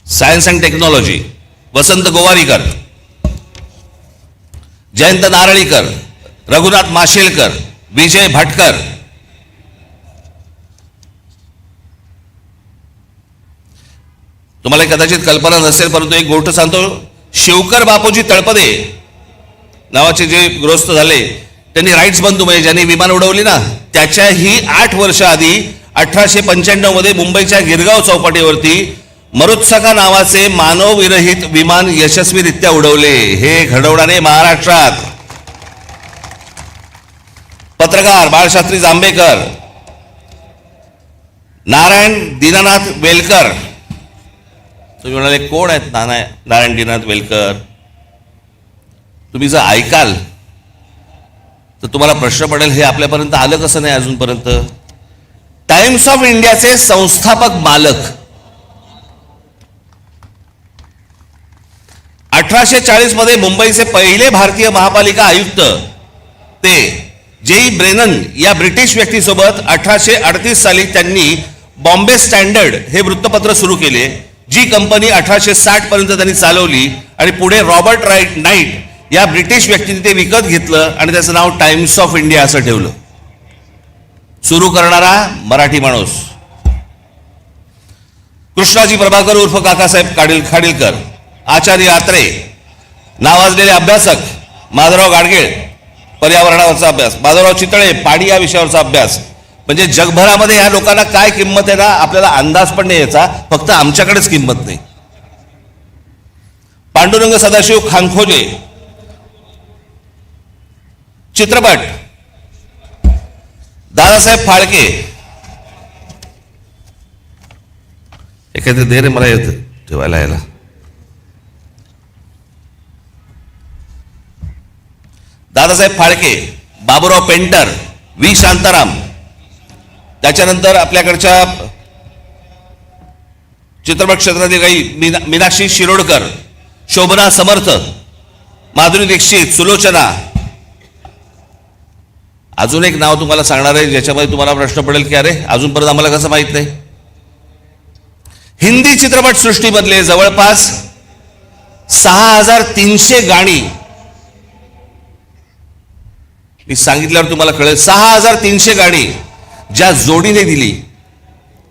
सायन्स अँड टेक्नॉलॉजी, वसंत गोवारीकर, जयंत नारळीकर, रघुनाथ माशेलकर, विजय भटकर. तुम्हाला कदाचित कल्पना नसेल, परंतु एक गोष्ट सांगतो. शिवकर बापूजी तळपदे नावाचे जे गृहस्थ झाले, त्यांनी राईट्स बंधू म्हणजे ज्यांनी विमान उडवली ना, त्याच्याही 8 वर्ष आधी 1895 मध्ये मुंबईच्या गिरगाव चौपाटीवरती मरुत्सका नावाचे मानवविरहित विमान यशस्वीरित्या उडवले. हे घडवणारे महाराष्ट्रात. पत्रकार बाळशास्त्री जांभेकर, नारायण दीनानाथ वेलकर. तुम्ही म्हणाले कोण आहेत नारायण दीनानाथ वेलकर? तुम्ही जर ऐकाल तर तुम्हाला प्रश्न पडेल, हे आपल्यापर्यंत आलं कसं नाही अजूनपर्यंत? टाइम्स ऑफ इंडियाचे संस्थापक मालक. 1840 मध्ये मुंबईचे पहिले भारतीय महापालिका आयुक्त ते जेई ब्रेनन या ब्रिटिश व्यक्तीसोबत 1838 साली त्यांनी बॉम्बे स्टँडर्ड हे वृत्तपत्र सुरू केले, जी कंपनी 1860 पर्यंत त्यांनी चालवली. आणि पुढे रॉबर्ट नाईट या ब्रिटिश व्यक्तीने ते विकत घेतलं आणि त्याचं नाव टाइम्स ऑफ इंडिया असं ठेवलं. सुरू करणारा मराठी माणूस कृष्णाजी प्रभाकर उर्फ काकासाहेब खाडीलकर. आचार्य आत्रे, नावाजलेले अभ्यासक माधवराव गाडगीळ, पर्यावरणावरचा अभ्यास, माधवराव चितळे, पाणी या विषयावरचा अभ्यास. म्हणजे जगभरामध्ये या लोकांना काय किंमत आहे ना, आपल्याला अंदाज पण नाही याचा, फक्त आमच्याकडेच किंमत नाही. पांडुरंग सदाशिव खानखोजे, चित्रपट, दादासाहेब फाळके. एखादे दे रे मला येत ठेवायला यायला. Dadasaheb Phalke, Baburao painter, V Shantaram. त्याच्यानंतर आपल्याकडच्या चित्रपट क्षेत्रातील काही मीनाक्षी शिरोडकर, शोभना समर्थ, माधुरी दीक्षित, सुलोचना. अजून एक नाव तुम्हाला सांगणार आहे ज्याच्यामध्ये तुम्हाला प्रश्न पडेल की अरे अजूनपर्यंत आम्हाला कसं माहित नाही. हिंदी चित्रपट सृष्टीमधले जवळपास 6300 गाणी, मी सांगितल्यावर तुम्हाला कळेल, 6300 गाणी ज्या जोडीने दिली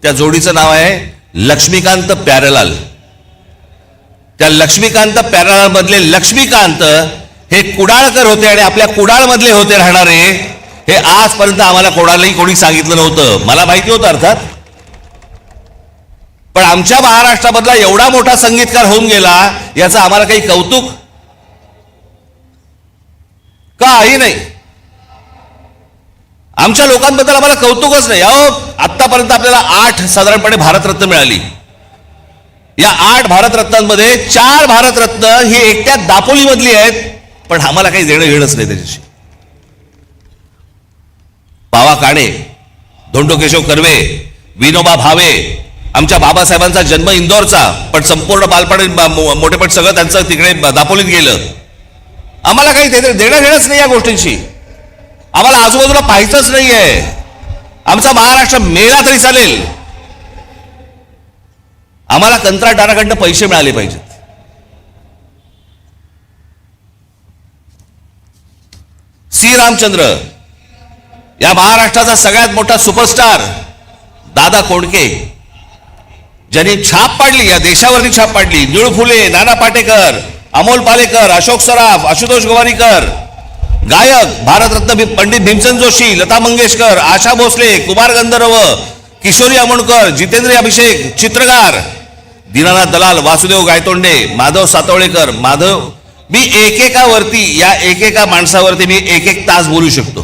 त्या जोडीचं नाव आहे लक्ष्मीकांत प्यारेलाल. त्या लक्ष्मीकांत प्यारेलाल मधले लक्ष्मीकांत हे कुडाळकर होते आणि आपल्या कुडाळ मधले होते राहणारे. हे आजपर्यंत आम्हाला कोणालाही कोणी सांगितलं नव्हतं. मला माहिती होतं अर्थात, पण आमच्या महाराष्ट्रामधला एवढा मोठा संगीतकार होऊन गेला याचं आम्हाला काही कौतुक काही नाही. आमच्या लोकांबद्दल आम्हाला कौतुकच नाही. अहो आतापर्यंत आपल्याला 8 साधारणपणे भारतरत्न मिळाली. या 8 भारतरत्नांमध्ये 4 भारतरत्न ही एकट्या दापोलीमधली आहेत, पण आम्हाला काही देणं घेणंच नाही त्याच्याशी. पावा काणे, धोंडो केशव कर्वे, विनोबा भावे, आमच्या बाबासाहेबांचा जन्म इंदोरचा, पण संपूर्ण बालपण मोठेपण सगळं त्यांचं तिकडे दापोलीत गेलं. आम्हाला काही देणं घेणंच नाही या गोष्टींशी. आम्हाला आजूबाजूला पाहायचंच नाहीये. आमचा महाराष्ट्र मेला तरी चालेल. आम्हाला कंत्राटदाराकडनं पैसे मिळाले पाहिजेत. सी रामचंद्र, या महाराष्ट्राचा सगळ्यात मोठा सुपरस्टार दादा कोंडके, ज्यांनी छाप पाडली, या देशावरती छाप पाडली. निळू फुले, नाना पाटेकर, अमोल पालेकर, अशोक सराफ, आशुतोष गोवारीकर, गायक भारतरत्न पंडित भीमसेन जोशी, लता मंगेशकर, आशा भोसले, कुमार गंधर्व, किशोरी अमोणकर, जितेंद्र अभिषेक, चित्रकार दीनानाथ दलाल, वासुदेव गायतोंडे, माधव सातवळेकर. मी एकेकावरती, या एकेका माणसावरती मी एक तास बोलू शकतो.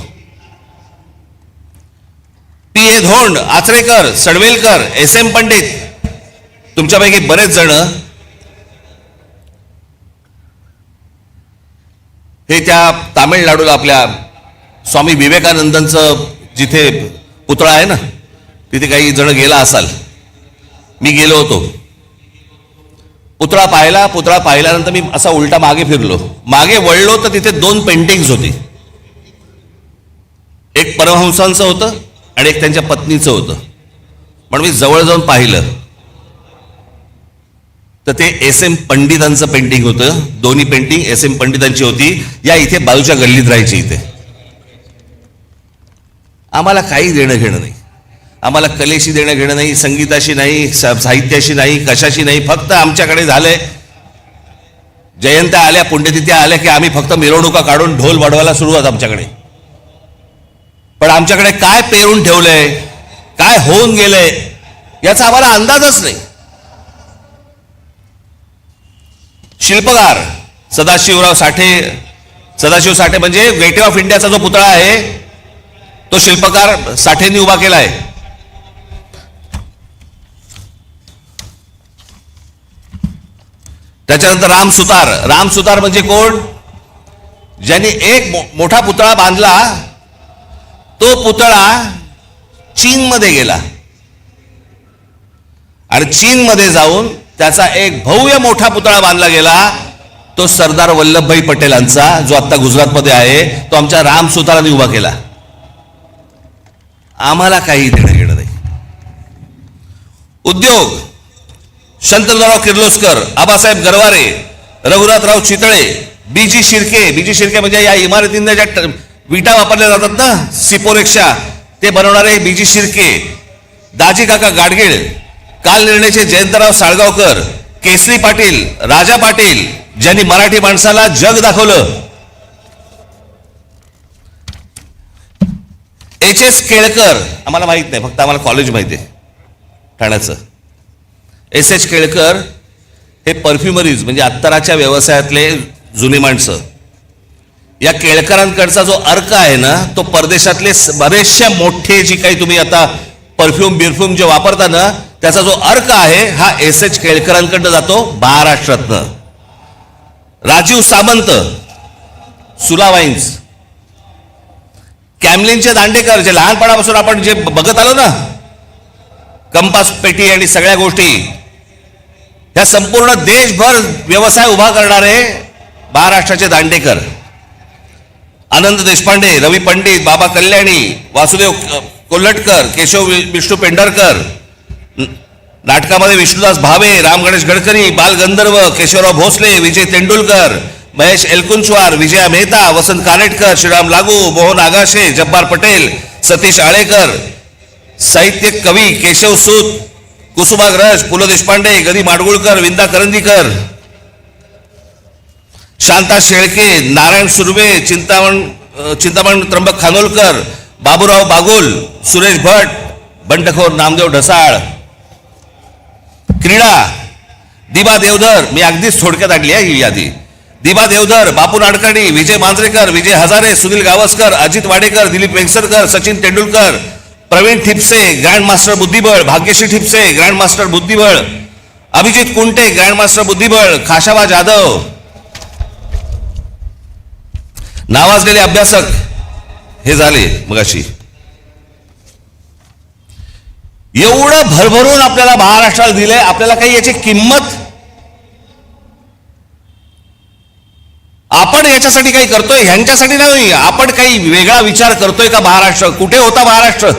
पी ए धोंड, आचरेकर, सडवेलकर, एस एम पंडित, तुमच्यापैकी बरेच जण हे त्या तामिळनाडूला आपल्या स्वामी विवेकानंदांचं जिथे पुतळा आहे ना, तिथे काही जण गेला असाल. मी गेलो होतो. पुतळा पाहिल्यानंतर मी असा उलटा मागे फिरलो. मागे वळलो तर तिथे 2 पेंटिंग्स होती. एक परमहंसांचं होतं आणि एक त्यांच्या पत्नीचं होतं. पण मी जवळ जाऊन पाहिलं तर ते एस एम पंडितांचं पेंटिंग होतं. दोन्ही पेंटिंग एस एम पंडितांची होती. या इथे बाजूच्या गल्लीत राहायची. इथे आम्हाला काही देणं घेणं नाही. आम्हाला कलेशी देणं घेणं नाही, संगीताशी नाही, साहित्याशी नाही, कशाशी नाही. फक्त आमच्याकडे झालंय जयंत्या आल्या, पुण्यतिथ्या आल्या की आम्ही फक्त मिरवणुका काढून ढोल वाढवायला सुरुवात आमच्याकडे. पण आमच्याकडे काय पेरून ठेवलंय, काय होऊन गेलंय याचा आम्हाला अंदाजच नाही. शिल्पकार सदाशिव साठे म्हणजे गेटवे ऑफ इंडियाचा जो पुतळा आहे तो शिल्पकार साठेंनी उभा केलाय. त्याच्यानंतर राम सुतार म्हणजे कोण? ज्यांनी एक मोठा पुतळा बांधला. तो पुतळा चीनमध्ये गेला आणि चीनमध्ये जाऊन त्याचा एक भव्य मोठा पुतळा बांधला गेला. तो सरदार वल्लभभाई पटेलांचा, जो आता गुजरातमध्ये आहे, तो आमच्या राम सुतारांनी उभा केला. आम्हाला काही देणं घेणं नाही. उद्योग शंतनुराव किर्लोस्कर, आबासाहेब गरवारे, रघुनाथराव चितळे, बीजी शिर्के म्हणजे या इमारतींना ज्या विटा वापरल्या जातात ना, सिपोरेक्षा, ते बनवणारे बीजी शिर्के, दाजी काका गाडगीळ, काल निर्णयचे जयंतराव साळगावकर, केसरी पाटील, राजा पाटील, ज्यांनी मराठी माणसाला जग दाखवलं. एच एस केळकर, आम्हाला माहित नाही, फक्त आम्हाला कॉलेज माहिती आहे ठाण्याचं. एस एच केळकर हे परफ्युमरीज म्हणजे अत्तराच्या व्यवसायातले जुनी माणसं. या केळकरांकडचा जो अर्क आहे ना, तो परदेशातले बरेचशा मोठे जी काही तुम्ही आता परफ्यूम जे वापरता ना, त्याचा जो अर्क आहे हा एस एच केळकरांकडनं जातो महाराष्ट्रातनं. राजीव सामंत, सुला वाईन्स, कॅमलिनचे दांडेकर, जे लहानपणापासून आपण जे बघत आलो ना, कंपास पेटी आणि सगळ्या गोष्टी, या संपूर्ण देशभर व्यवसाय उभा करणारे महाराष्ट्राचे दांडेकर, आनंद देशपांडे, रवी पंडित, बाबा कल्याणी, वासुदेव कोल्हटकर, केशव विष्णू पेंढारकर, नाटकामध्ये विष्णुदास भावे, राम गणेश गडकरी, बाल गंधर्व, केशवराव भोसले, विजय तेंडुलकर, महेश एलकुंचवार, विजया मेहता, वसंत कानेटकर, श्रीराम लागू, मोहन आगाशे, जब्बार पटेल, सतीश आळेकर, साहित्य कवी केशव सूत, कुसुमाग्रज, पु ल देशपांडे, गदी माडगुळकर, विंदा करंदीकर, शांता शेळके, नारायण सुर्वे, चिंतामण त्र्यंबक खानोलकर, बाबूराव बागुल, सुरेश भट, बंडखोर नामदेव ढसाळ. क्रीडा दिबा देवधर, मी अगदीच थोडक्यात आणली आहे ही यादी. दिबा देवधर, बापू नाडकर्णी, विजय मांजरेकर, विजय हजारे, सुनील गावस्कर, अजित वाडेकर, दिलीप वेंगसरकर, सचिन तेंडुलकर, प्रवीण ठिपसे, ग्रँड मास्टर बुद्धिबळ, भाग्यश्री ठिपसे, ग्रँड मास्टर बुद्धिबळ, अभिजित कुंटे, ग्रँड मास्टर बुद्धिबळ, खाशाबा जाधव, नावाजलेले अभ्यासक हे झाले मगाशी. एवढं भरभरून आपल्याला महाराष्ट्राला दिलंय, आपल्याला काही याची किंमत, आपण याच्यासाठी काही करतोय, ह्यांच्यासाठी नाही, आपण काही वेगळा विचार करतोय का? महाराष्ट्र कुठे होता? महाराष्ट्र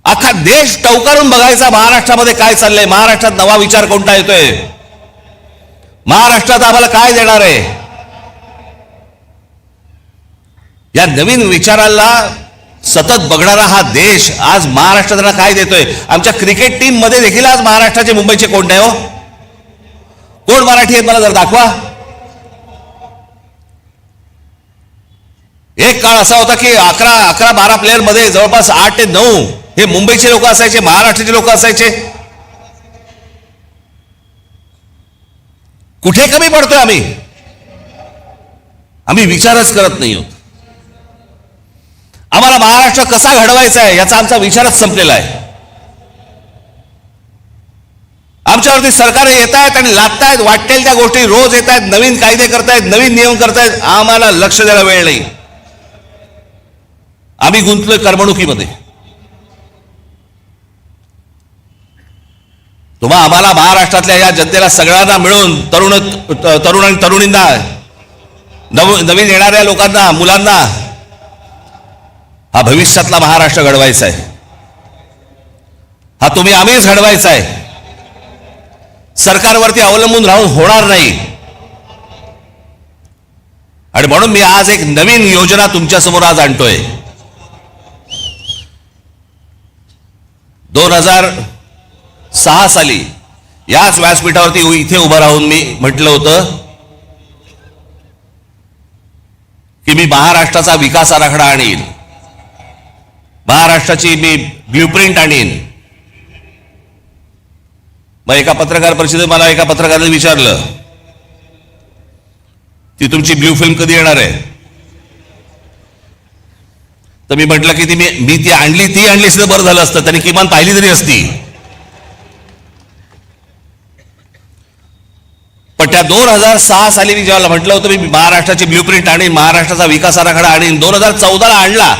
अख्खा देश टवकारून बघायचा महाराष्ट्रामध्ये काय चाललंय, महाराष्ट्रात नवा विचार कोणता येतोय, महाराष्ट्रात आम्हाला काय देणार आहे. या नवीन विचाराला सतत बघणारा हा देश आज महाराष्ट्राला काय देतोय. आमच्या क्रिकेट टीम मध्ये देखील आज महाराष्ट्राचे, मुंबईचे कोण नाही हो? कोण मराठी आहेत मला जर दाखवा. एक काळ असा होता की 11-12 प्लेयर मध्ये जवळपास 8 ते 9 हे मुंबईचे लोक असायचे, महाराष्ट्राचे लोक असायचे. कुठे कमी पडतोय आम्ही? आम्ही विचारच करत नाही आहोत. आम्हाला महाराष्ट्र कसा घडवायचा आहे याचा आमचा विचारच संपलेला आहे. आमच्यावरती सरकार येत आहेत आणि लादतायत, वाटेल त्या गोष्टी रोज येत आहेत, नवीन कायदे करतायत, नवीन नियम करतायत. आम्हाला लक्ष द्यायला वेळ नाही. आम्ही गुंतलोय करमणुकीमध्ये. तुम्हा आम्हाला महाराष्ट्रातल्या या जनतेला सगळ्यांना मिळून, तरुण आणि तरुणींना, नवीन येणाऱ्या लोकांना, मुलांना हा भविष्यातला महाराष्ट्र घडवायचा आहे. हा तुम्ही आम्हीच घडवायचा आहे. सरकारवरती अवलंबून राहून होणार नाही. आणि म्हणून मी आज एक नवीन योजना तुमच्या समोर आज आणतोय. 2006 साली याच व्यासपीठावरती इथे उभं राहून मी म्हटलं होतं की मी महाराष्ट्राचा विकास आराखडा आणीन, महाराष्ट्राची मी ब्ल्यूप्रिंट आणीन. मग एका पत्रकार परिषदेत मला एका पत्रकाराने विचारलं, ती तुमची ब्ल्यू फिल्म कधी येणार आहे? तर मी म्हटलं की मी ती आणली असतं बरं झालं असतं, त्यांनी किमान पाहिली तरी असती. पण त्या 2006 साली मी जेव्हा म्हटलं होतं मी महाराष्ट्राची ब्ल्यूप्रिंट आणीन, महाराष्ट्राचा विकास आराखडा आणीन, 2014 आणला.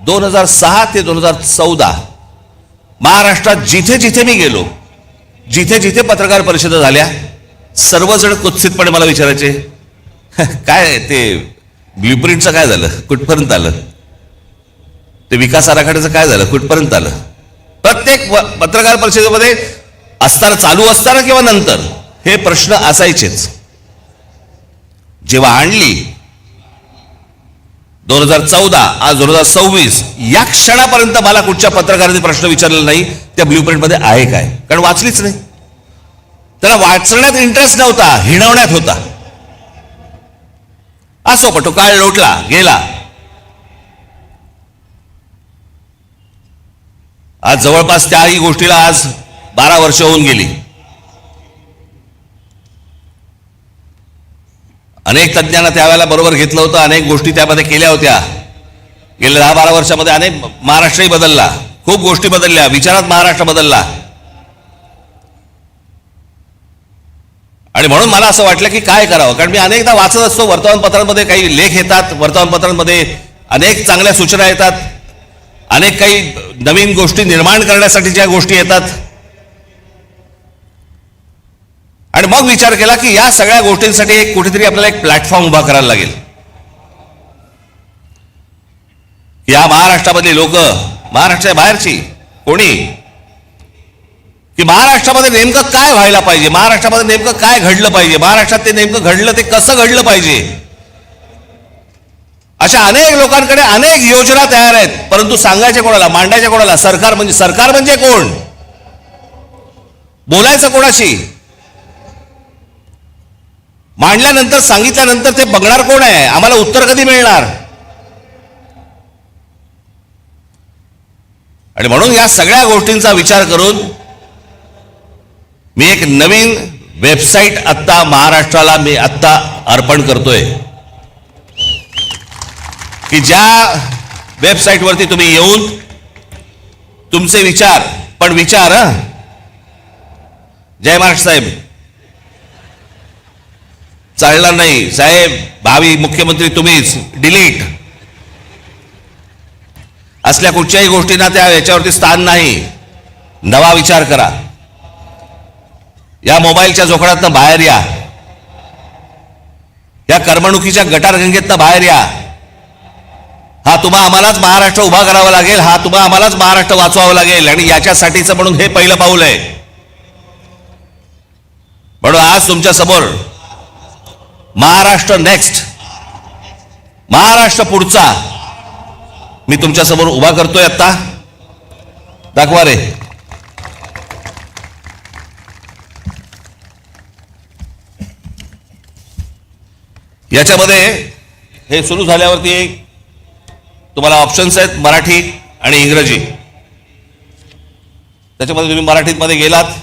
2006 ते 2014 महाराष्ट्रात जिथे जिथे मी गेलो, जिथे जिथे पत्रकार परिषदा झाल्या, सर्वजण कुत्सितपणे मला विचारायचे, काय ते ब्ल्यूप्रिंटचं काय झालं, कुठपर्यंत आलं, ते विकास आराखड्याचं काय झालं, कुठपर्यंत आलं. प्रत्येक पत्रकार परिषदेमध्ये असताना, चालू असताना किंवा नंतर हे प्रश्न असायचेच. जेव्हा आणली 2014, आज 2026, या क्षणापर्यंत मला कुठच्या पत्रकाराने प्रश्न विचारलेला नाही त्या ब्ल्यूप्रिंट मध्ये आहे काय, कारण वाचलीच नाही. त्याला वाचण्यात इंटरेस्ट नव्हता, हिणवण्यात होता. असो, पण तो काळ लोटला गेला. आज जवळपास त्याही गोष्टीला आज 12 वर्ष होऊन गेली. अनेक तज्ञांना त्यावेळेला बरोबर घेतलं होतं, अनेक गोष्टी त्यामध्ये केल्या होत्या. गेल्या 10-12 वर्षामध्ये अनेक, महाराष्ट्रही बदलला, खूप गोष्टी बदलल्या, विचारात महाराष्ट्र बदलला. आणि म्हणून मला असं वाटलं की काय करावं, कारण मी अनेकदा वाचत असतो, वर्तमानपत्रांमध्ये काही लेख येतात, वर्तमानपत्रांमध्ये अनेक चांगल्या सूचना येतात, अनेक काही नवीन गोष्टी निर्माण करण्यासाठीच्या गोष्टी येतात. आणि मग विचार केला की या सगळ्या गोष्टींसाठी एक कुठेतरी आपल्याला एक प्लॅटफॉर्म उभा करायला लागेल. या महाराष्ट्रामधली लोक, महाराष्ट्राच्या बाहेरची कोणी, की महाराष्ट्रामध्ये नेमकं काय व्हायला पाहिजे, महाराष्ट्रामध्ये नेमकं काय घडलं पाहिजे, महाराष्ट्रात ते नेमकं घडलं ते कसं घडलं पाहिजे, अशा अनेक लोकांकडे अनेक योजना तयार आहेत. परंतु सांगायचे कोणाला, मांडायचे कोणाला? सरकार म्हणजे कोण? बोलायचं कोणाशी? मांडल्यानंतर, सांगितल्यानंतर ते बघणार कोण आहे? आम्हाला उत्तर कधी मिळणार? आणि म्हणून या सगळ्या गोष्टींचा विचार करून मी एक नवीन वेबसाईट आत्ता महाराष्ट्राला मी आत्ता अर्पण करतोय, की ज्या वेबसाईटवरती तुम्ही येऊन तुमचे विचार, पण विचार जय महाराष्ट्र साहेब, चालणार नाही साहेब, भावी मुख्यमंत्री तुम्हीच, डिलीट, असल्या कुठच्याही गोष्टींना त्या याच्यावरती स्थान नाही. नवा विचार करा. या मोबाईलच्या जोखडातनं बाहेर या, या करमणुकीच्या गटारगंगेतनं बाहेर या. हा तुम्हा आम्हालाच महाराष्ट्र उभा करावा लागेल, हा तुम्हा आम्हालाच महाराष्ट्र वाचवावं लागेल. आणि याच्यासाठीचं म्हणून हे पहिलं पाऊल आहे. म्हणून आज तुमच्या समोर महाराष्ट्र नेक्स्ट, महाराष्ट्र पुढचा मी तुमच्या समोर उभा करतोय. आता दाखवा रे. याच्यामध्ये हे सुरू झाल्यावरती तुम्हाला ऑप्शन्स आहेत, मराठी आणि इंग्रजी. त्याच्यामध्ये तुम्ही मराठीमध्ये गेलात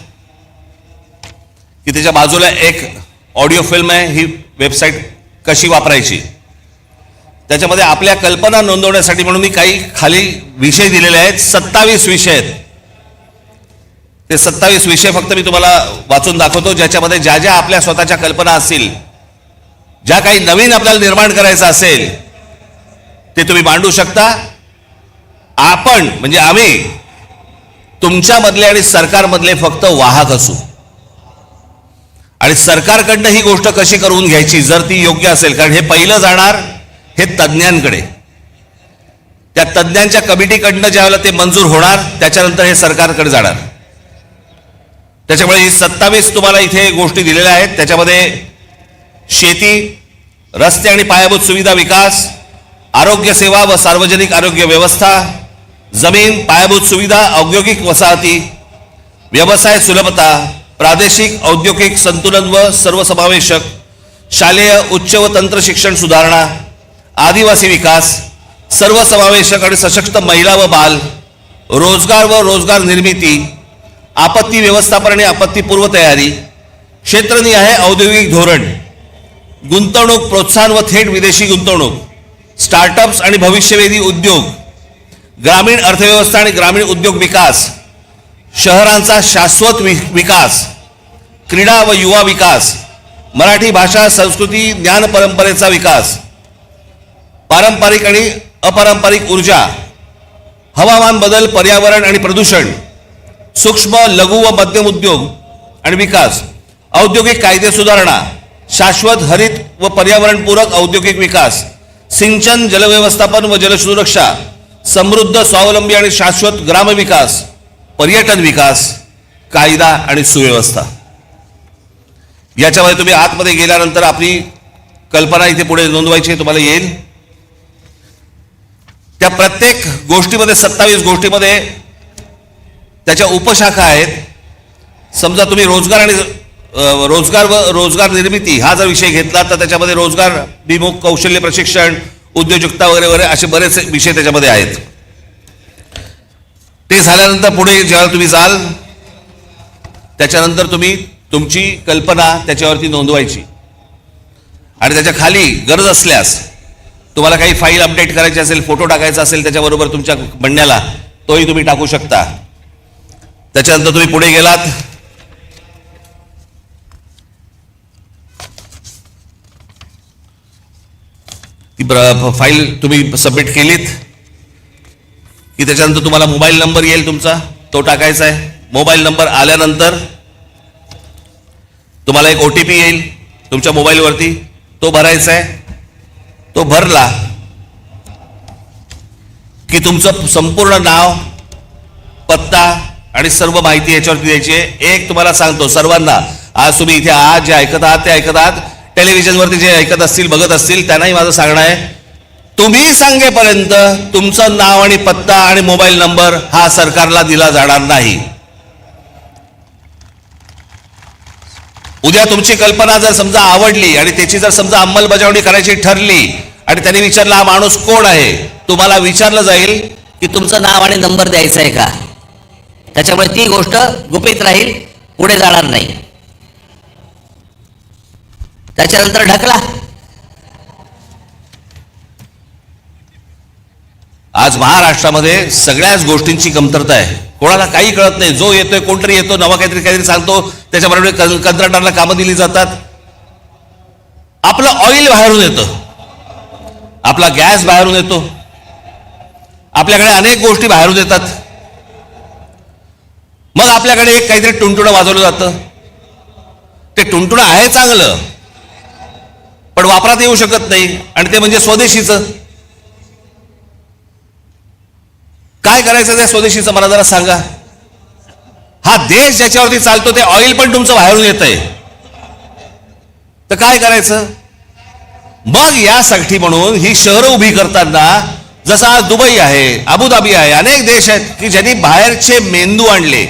की त्याच्या बाजूला एक ऑडिओ फिल्म आहे, ही वेबसाईट कशी वापरायची. त्याच्यामध्ये आपल्या कल्पना नोंदवण्यासाठी म्हणून मी काही खाली विषय दिलेले आहेत. 27 विषय आहेत. ते 27 विषय फक्त मी तुम्हाला वाचून दाखवतो, ज्याच्यामध्ये ज्या ज्या आपल्या स्वतःच्या कल्पना असतील, ज्या काही नवीन आपल्याला निर्माण करायचं असेल, ते तुम्ही मांडू शकता. आपण म्हणजे आम्ही तुमच्यामधले आणि सरकारमधले फक्त वाहक असू. आणि सरकारकडनं ही गोष्ट कशी करून घ्यायची, जर ती योग्य असेल, कारण हे पहिलं जाणार हे तज्ज्ञांकडे, त्या तज्ज्ञांच्या कमिटीकडनं ज्यावेळेला ते मंजूर होणार, त्याच्यानंतर हे सरकारकडे जाणार. त्याच्यामुळे ही 27 तुम्हाला इथे गोष्टी दिलेल्या आहेत. त्याच्यामध्ये शेती, रस्ते आणि पायाभूत सुविधा विकास, आरोग्य सेवा व सार्वजनिक आरोग्य व्यवस्था, जमीन, पायाभूत सुविधा, औद्योगिक वसाहती, व्यवसाय सुलभता, प्रादेशिक औद्योगिक संतुलन व सर्वसमावेशक, शालेय उच्च व तंत्र शिक्षण सुधारणा, आदिवासी विकास, सर्वसमावेशक आणि सशक्त महिला व बाल, रोजगार व रोजगार निर्मिती, आपत्ती व्यवस्थापन आणि आपत्तीपूर्व तयारी, क्षेत्रनिहाय औद्योगिक धोरण, गुंतवणूक प्रोत्साहन व थेट विदेशी गुंतवणूक, स्टार्टअप्स आणि भविष्यवेधी उद्योग, ग्रामीण अर्थव्यवस्था आणि ग्रामीण उद्योग विकास, शहरांचा शाश्वत विकास, क्रीडा व युवा विकास, मराठी भाषा संस्कृती ज्ञान परंपरेचा विकास, पारंपरिक आणि अपारंपरिक ऊर्जा, हवामान बदल, पर्यावरण आणि प्रदूषण, सूक्ष्म लघु व मध्यम उद्योग आणि विकास, औद्योगिक कायदे सुधारणा, शाश्वत हरित व पर्यावरणपूरक औद्योगिक विकास, सिंचन, जलव्यवस्थापन व जलसुरक्षा, समृद्ध स्वावलंबी आणि शाश्वत ग्राम विकास, पर्यटन विकास, कायदा आणि सुव्यवस्था. याच्यामध्ये तुम्ही आतमध्ये गेल्यानंतर आपली कल्पना इथे पुढे नोंदवायची तुम्हाला येईल. त्या प्रत्येक गोष्टीमध्ये 27 गोष्टीमध्ये त्याच्या उपशाखा आहेत. समजा तुम्ही रोजगार आणि रोजगार व रोजगार निर्मिती हा जर विषय घेतला तर त्याच्यामध्ये रोजगार विमुख कौशल्य प्रशिक्षण, उद्योजकता वगैरे वगैरे असे बरेच विषय त्याच्यामध्ये आहेत. ते झाल्यानंतर पुढे जेव्हा तुम्ही जाल त्याच्यानंतर तुम्ही तुमची कल्पना त्याच्यावरती नोंदवायची आणि त्याच्या खाली गरज असल्यास तुम्हाला काही फाईल अपडेट करायची असेल, फोटो टाकायचा असेल त्याच्याबरोबर तुमच्या म्हणण्याला, तोही तुम्ही टाकू शकता. त्याच्यानंतर तुम्ही पुढे गेलात ती फाईल तुम्ही सबमिट केलीत की त्याच्यानंतर तुम्हाला मोबाईल नंबर येईल तुमचा, तो टाकायचा आहे. मोबाईल नंबर आल्यानंतर तुम्हाला एक OTP येईल तुमच्या मोबाईलवरती, तो भरायचा आहे. तो भरला की तुमचं संपूर्ण नाव, पत्ता आणि सर्व माहिती याच्यावरती द्यायची आहे. एक तुम्हाला सांगतो सर्वांना, आज तुम्ही इथे आज जे ऐकत आहात ते ऐकत आहात, टेलिव्हिजनवरती जे ऐकत असतील बघत असतील त्यांनाही माझं सांगणं आहे, तुम्ही सांगेपर्यंत तुमचं नाव आणि पत्ता आणि मोबाईल नंबर हा सरकारला दिला जाणार नाही. उद्या तुमची कल्पना जर समजा आवडली आणि त्याची जर समजा अंमलबजावणी करायची ठरली आणि त्यांनी विचारलं हा माणूस कोण आहे, तुम्हाला विचारलं जाईल की तुमचं नाव आणि नंबर द्यायचा आहे का. त्याच्यामुळे ती गोष्ट गुपित राहील, पुढे जाणार नाही. त्याच्यानंतर ढकला. आज महाराष्ट्रामध्ये सगळ्याच गोष्टींची कमतरता आहे. कोणाला काही कळत नाही. जो येतोय कोणतरी येतो, नवा काहीतरी सांगतो, त्याच्याबरोबर कंत्राटदाराला कामं दिली जातात. आपलं ऑइल बाहेरून येतं, आपला गॅस बाहेरून येतो, आपल्याकडे अनेक गोष्टी बाहेरून येतात. मग आपल्याकडे एक काहीतरी टुणटुणं वाजवलं जातं. ते टुणटुणं आहे चांगलं, पण वापरात येऊ शकत नाही, आणि ते म्हणजे स्वदेशीचं. काय करायचं त्या स्वदेशीचं मला जरा सांगा. हा देश ज्याच्यावरती चालतो ते ऑइल पण तुमचं बाहेरून येत आहे, तर काय करायचं. मग यासाठी म्हणून ही शहरं उभी करताना, जसं आज दुबई आहे, अबुधाबी आहे, अनेक देश आहेत की ज्यांनी बाहेरचे मेंदू आणले.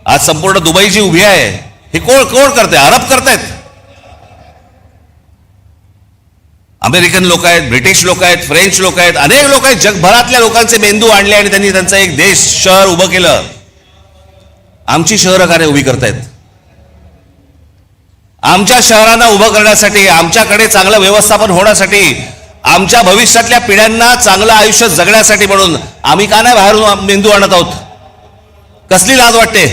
आज संपूर्ण दुबई जी उभी आहे हे कोण करते, अरब करतायत. अमेरिकन लोक आहेत, ब्रिटिश लोक आहेत, फ्रेंच लोक आहेत, अनेक लोक आहेत, जगभरातल्या लोकांचे मेंदू आणले आणि त्यांनी त्यांचं एक देश शहर उभं केलं. आमची शहरं कार्य उभी करतायत. आमच्या शहरांना उभं करण्यासाठी, आमच्याकडे चांगलं व्यवस्थापन होण्यासाठी, आमच्या भविष्यातल्या पिढ्यांना चांगलं आयुष्य जगण्यासाठी म्हणून आम्ही का नाही बाहेरून मेंदू आणत आहोत. कसली लाज वाटते.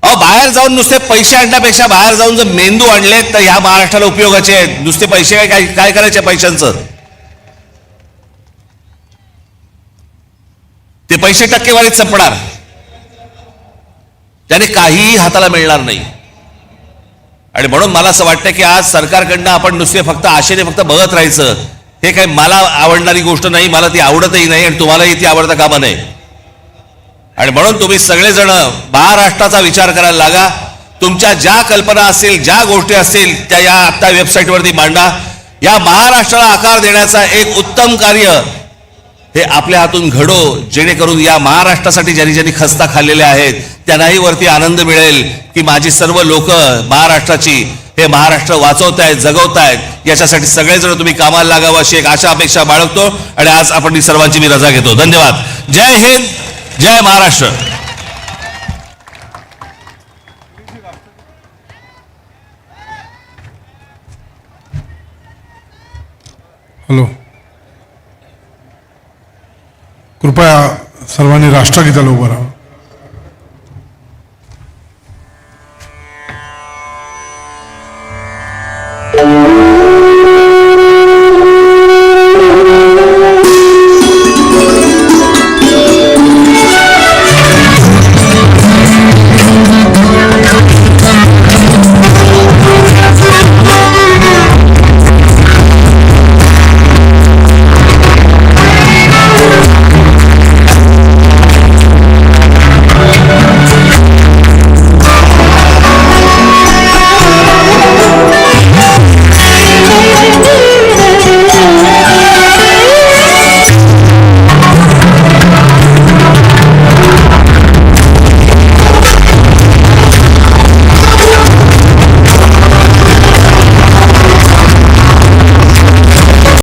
अहो, बाहेर जाऊन नुसते पैसे आणण्यापेक्षा बाहेर जाऊन जर मेंदू आणले तर ह्या महाराष्ट्राला उपयोगाचे आहेत. नुसते पैसे काय करायचे पैशांचं. ते पैसे टक्केवारीत संपणार, त्याने काहीही हाताला मिळणार नाही. आणि म्हणून मला असं वाटतं की आज सरकारकडनं आपण नुसते फक्त आशेने फक्त बघत राहायचं, हे काही मला आवडणारी गोष्ट नाही, मला ती आवडतही नाही आणि तुम्हालाही ती आवडता कामा नाही. आणि म्हणून तुम्ही सगळेजण महाराष्ट्राचा विचार करायला लागा. तुमच्या ज्या कल्पना असतील, ज्या गोष्टी असतील त्या या आता वेबसाईटवरती मांडा. या महाराष्ट्राला आकार देण्याचा एक उत्तम कार्य हे आपल्या हातून घडो, जेणेकरून या महाराष्ट्रासाठी ज्यांनी खस्ता खाल्लेल्या आहेत त्यांनाही वरती आनंद मिळेल की माझी सर्व लोक महाराष्ट्राची, हे महाराष्ट्र वाचवतायत, जगवतायत. याच्यासाठी सगळेजण तुम्ही कामाला लागावं अशी एक आशा अपेक्षा बाळगतो आणि आज आपण सर्वांची मी रजा घेतो. धन्यवाद. जय हिंद, जय महाराष्ट्र. हॅलो, कृपया सर्वांनी राष्ट्रगीताला उभं राहा.